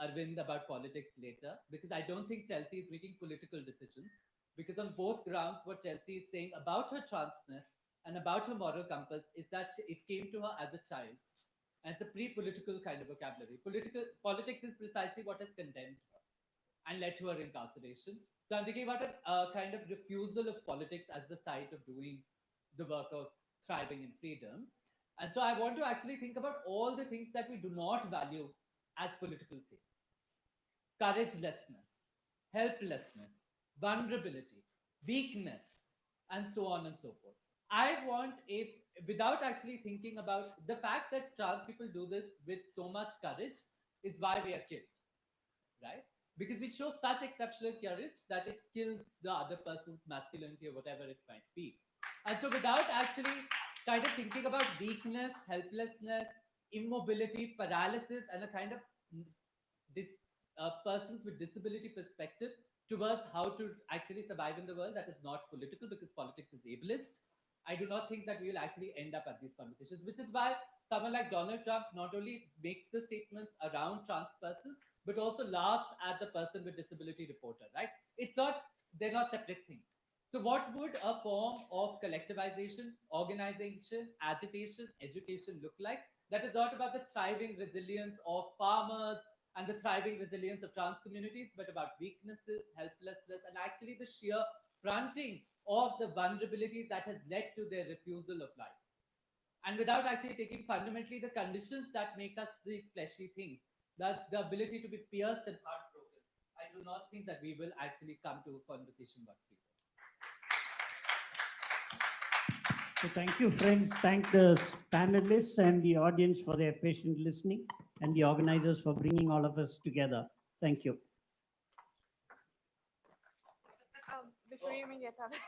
Arvind about politics later, because I don't think Chelsea is making political decisions. Because on both grounds, what Chelsea is saying about her transness and about her moral compass is that it came to her as a child. And it's a pre-political kind of vocabulary. Politics is precisely what has condemned her and led to her incarceration. So I'm thinking about a kind of refusal of politics as the site of doing the work of thriving in freedom. And so I want to actually think about all the things that we do not value as political things: couragelessness, helplessness, vulnerability, weakness, and so on and so forth. I want without actually thinking about the fact that trans people do this with so much courage is why we are killed, right? Because we show such exceptional courage that it kills the other person's masculinity or whatever it might be. And so without actually kind of thinking about weakness, helplessness, immobility, paralysis, and a kind of persons with disability perspective towards how to actually survive in the world that is not political, because politics is ableist, I do not think that we will actually end up at these conversations, which is why someone like Donald Trump not only makes the statements around trans persons, but also laughs at the person with disability reporter, right? It's not, they're not separate things. So what would a form of collectivization, organization, agitation, education look like that is not about the thriving resilience of farmers and the thriving resilience of trans communities, but about weaknesses, helplessness, and actually the sheer fronting of the vulnerability that has led to their refusal of life? And without actually taking fundamentally the conditions that make us these fleshy things, that the ability to be pierced and heartbroken, I do not think that we will actually come to a conversation about freedom. So thank you, friends. Thank the panelists and the audience for their patient listening, and the organizers for bringing all of us together. Thank you. Before you even get others.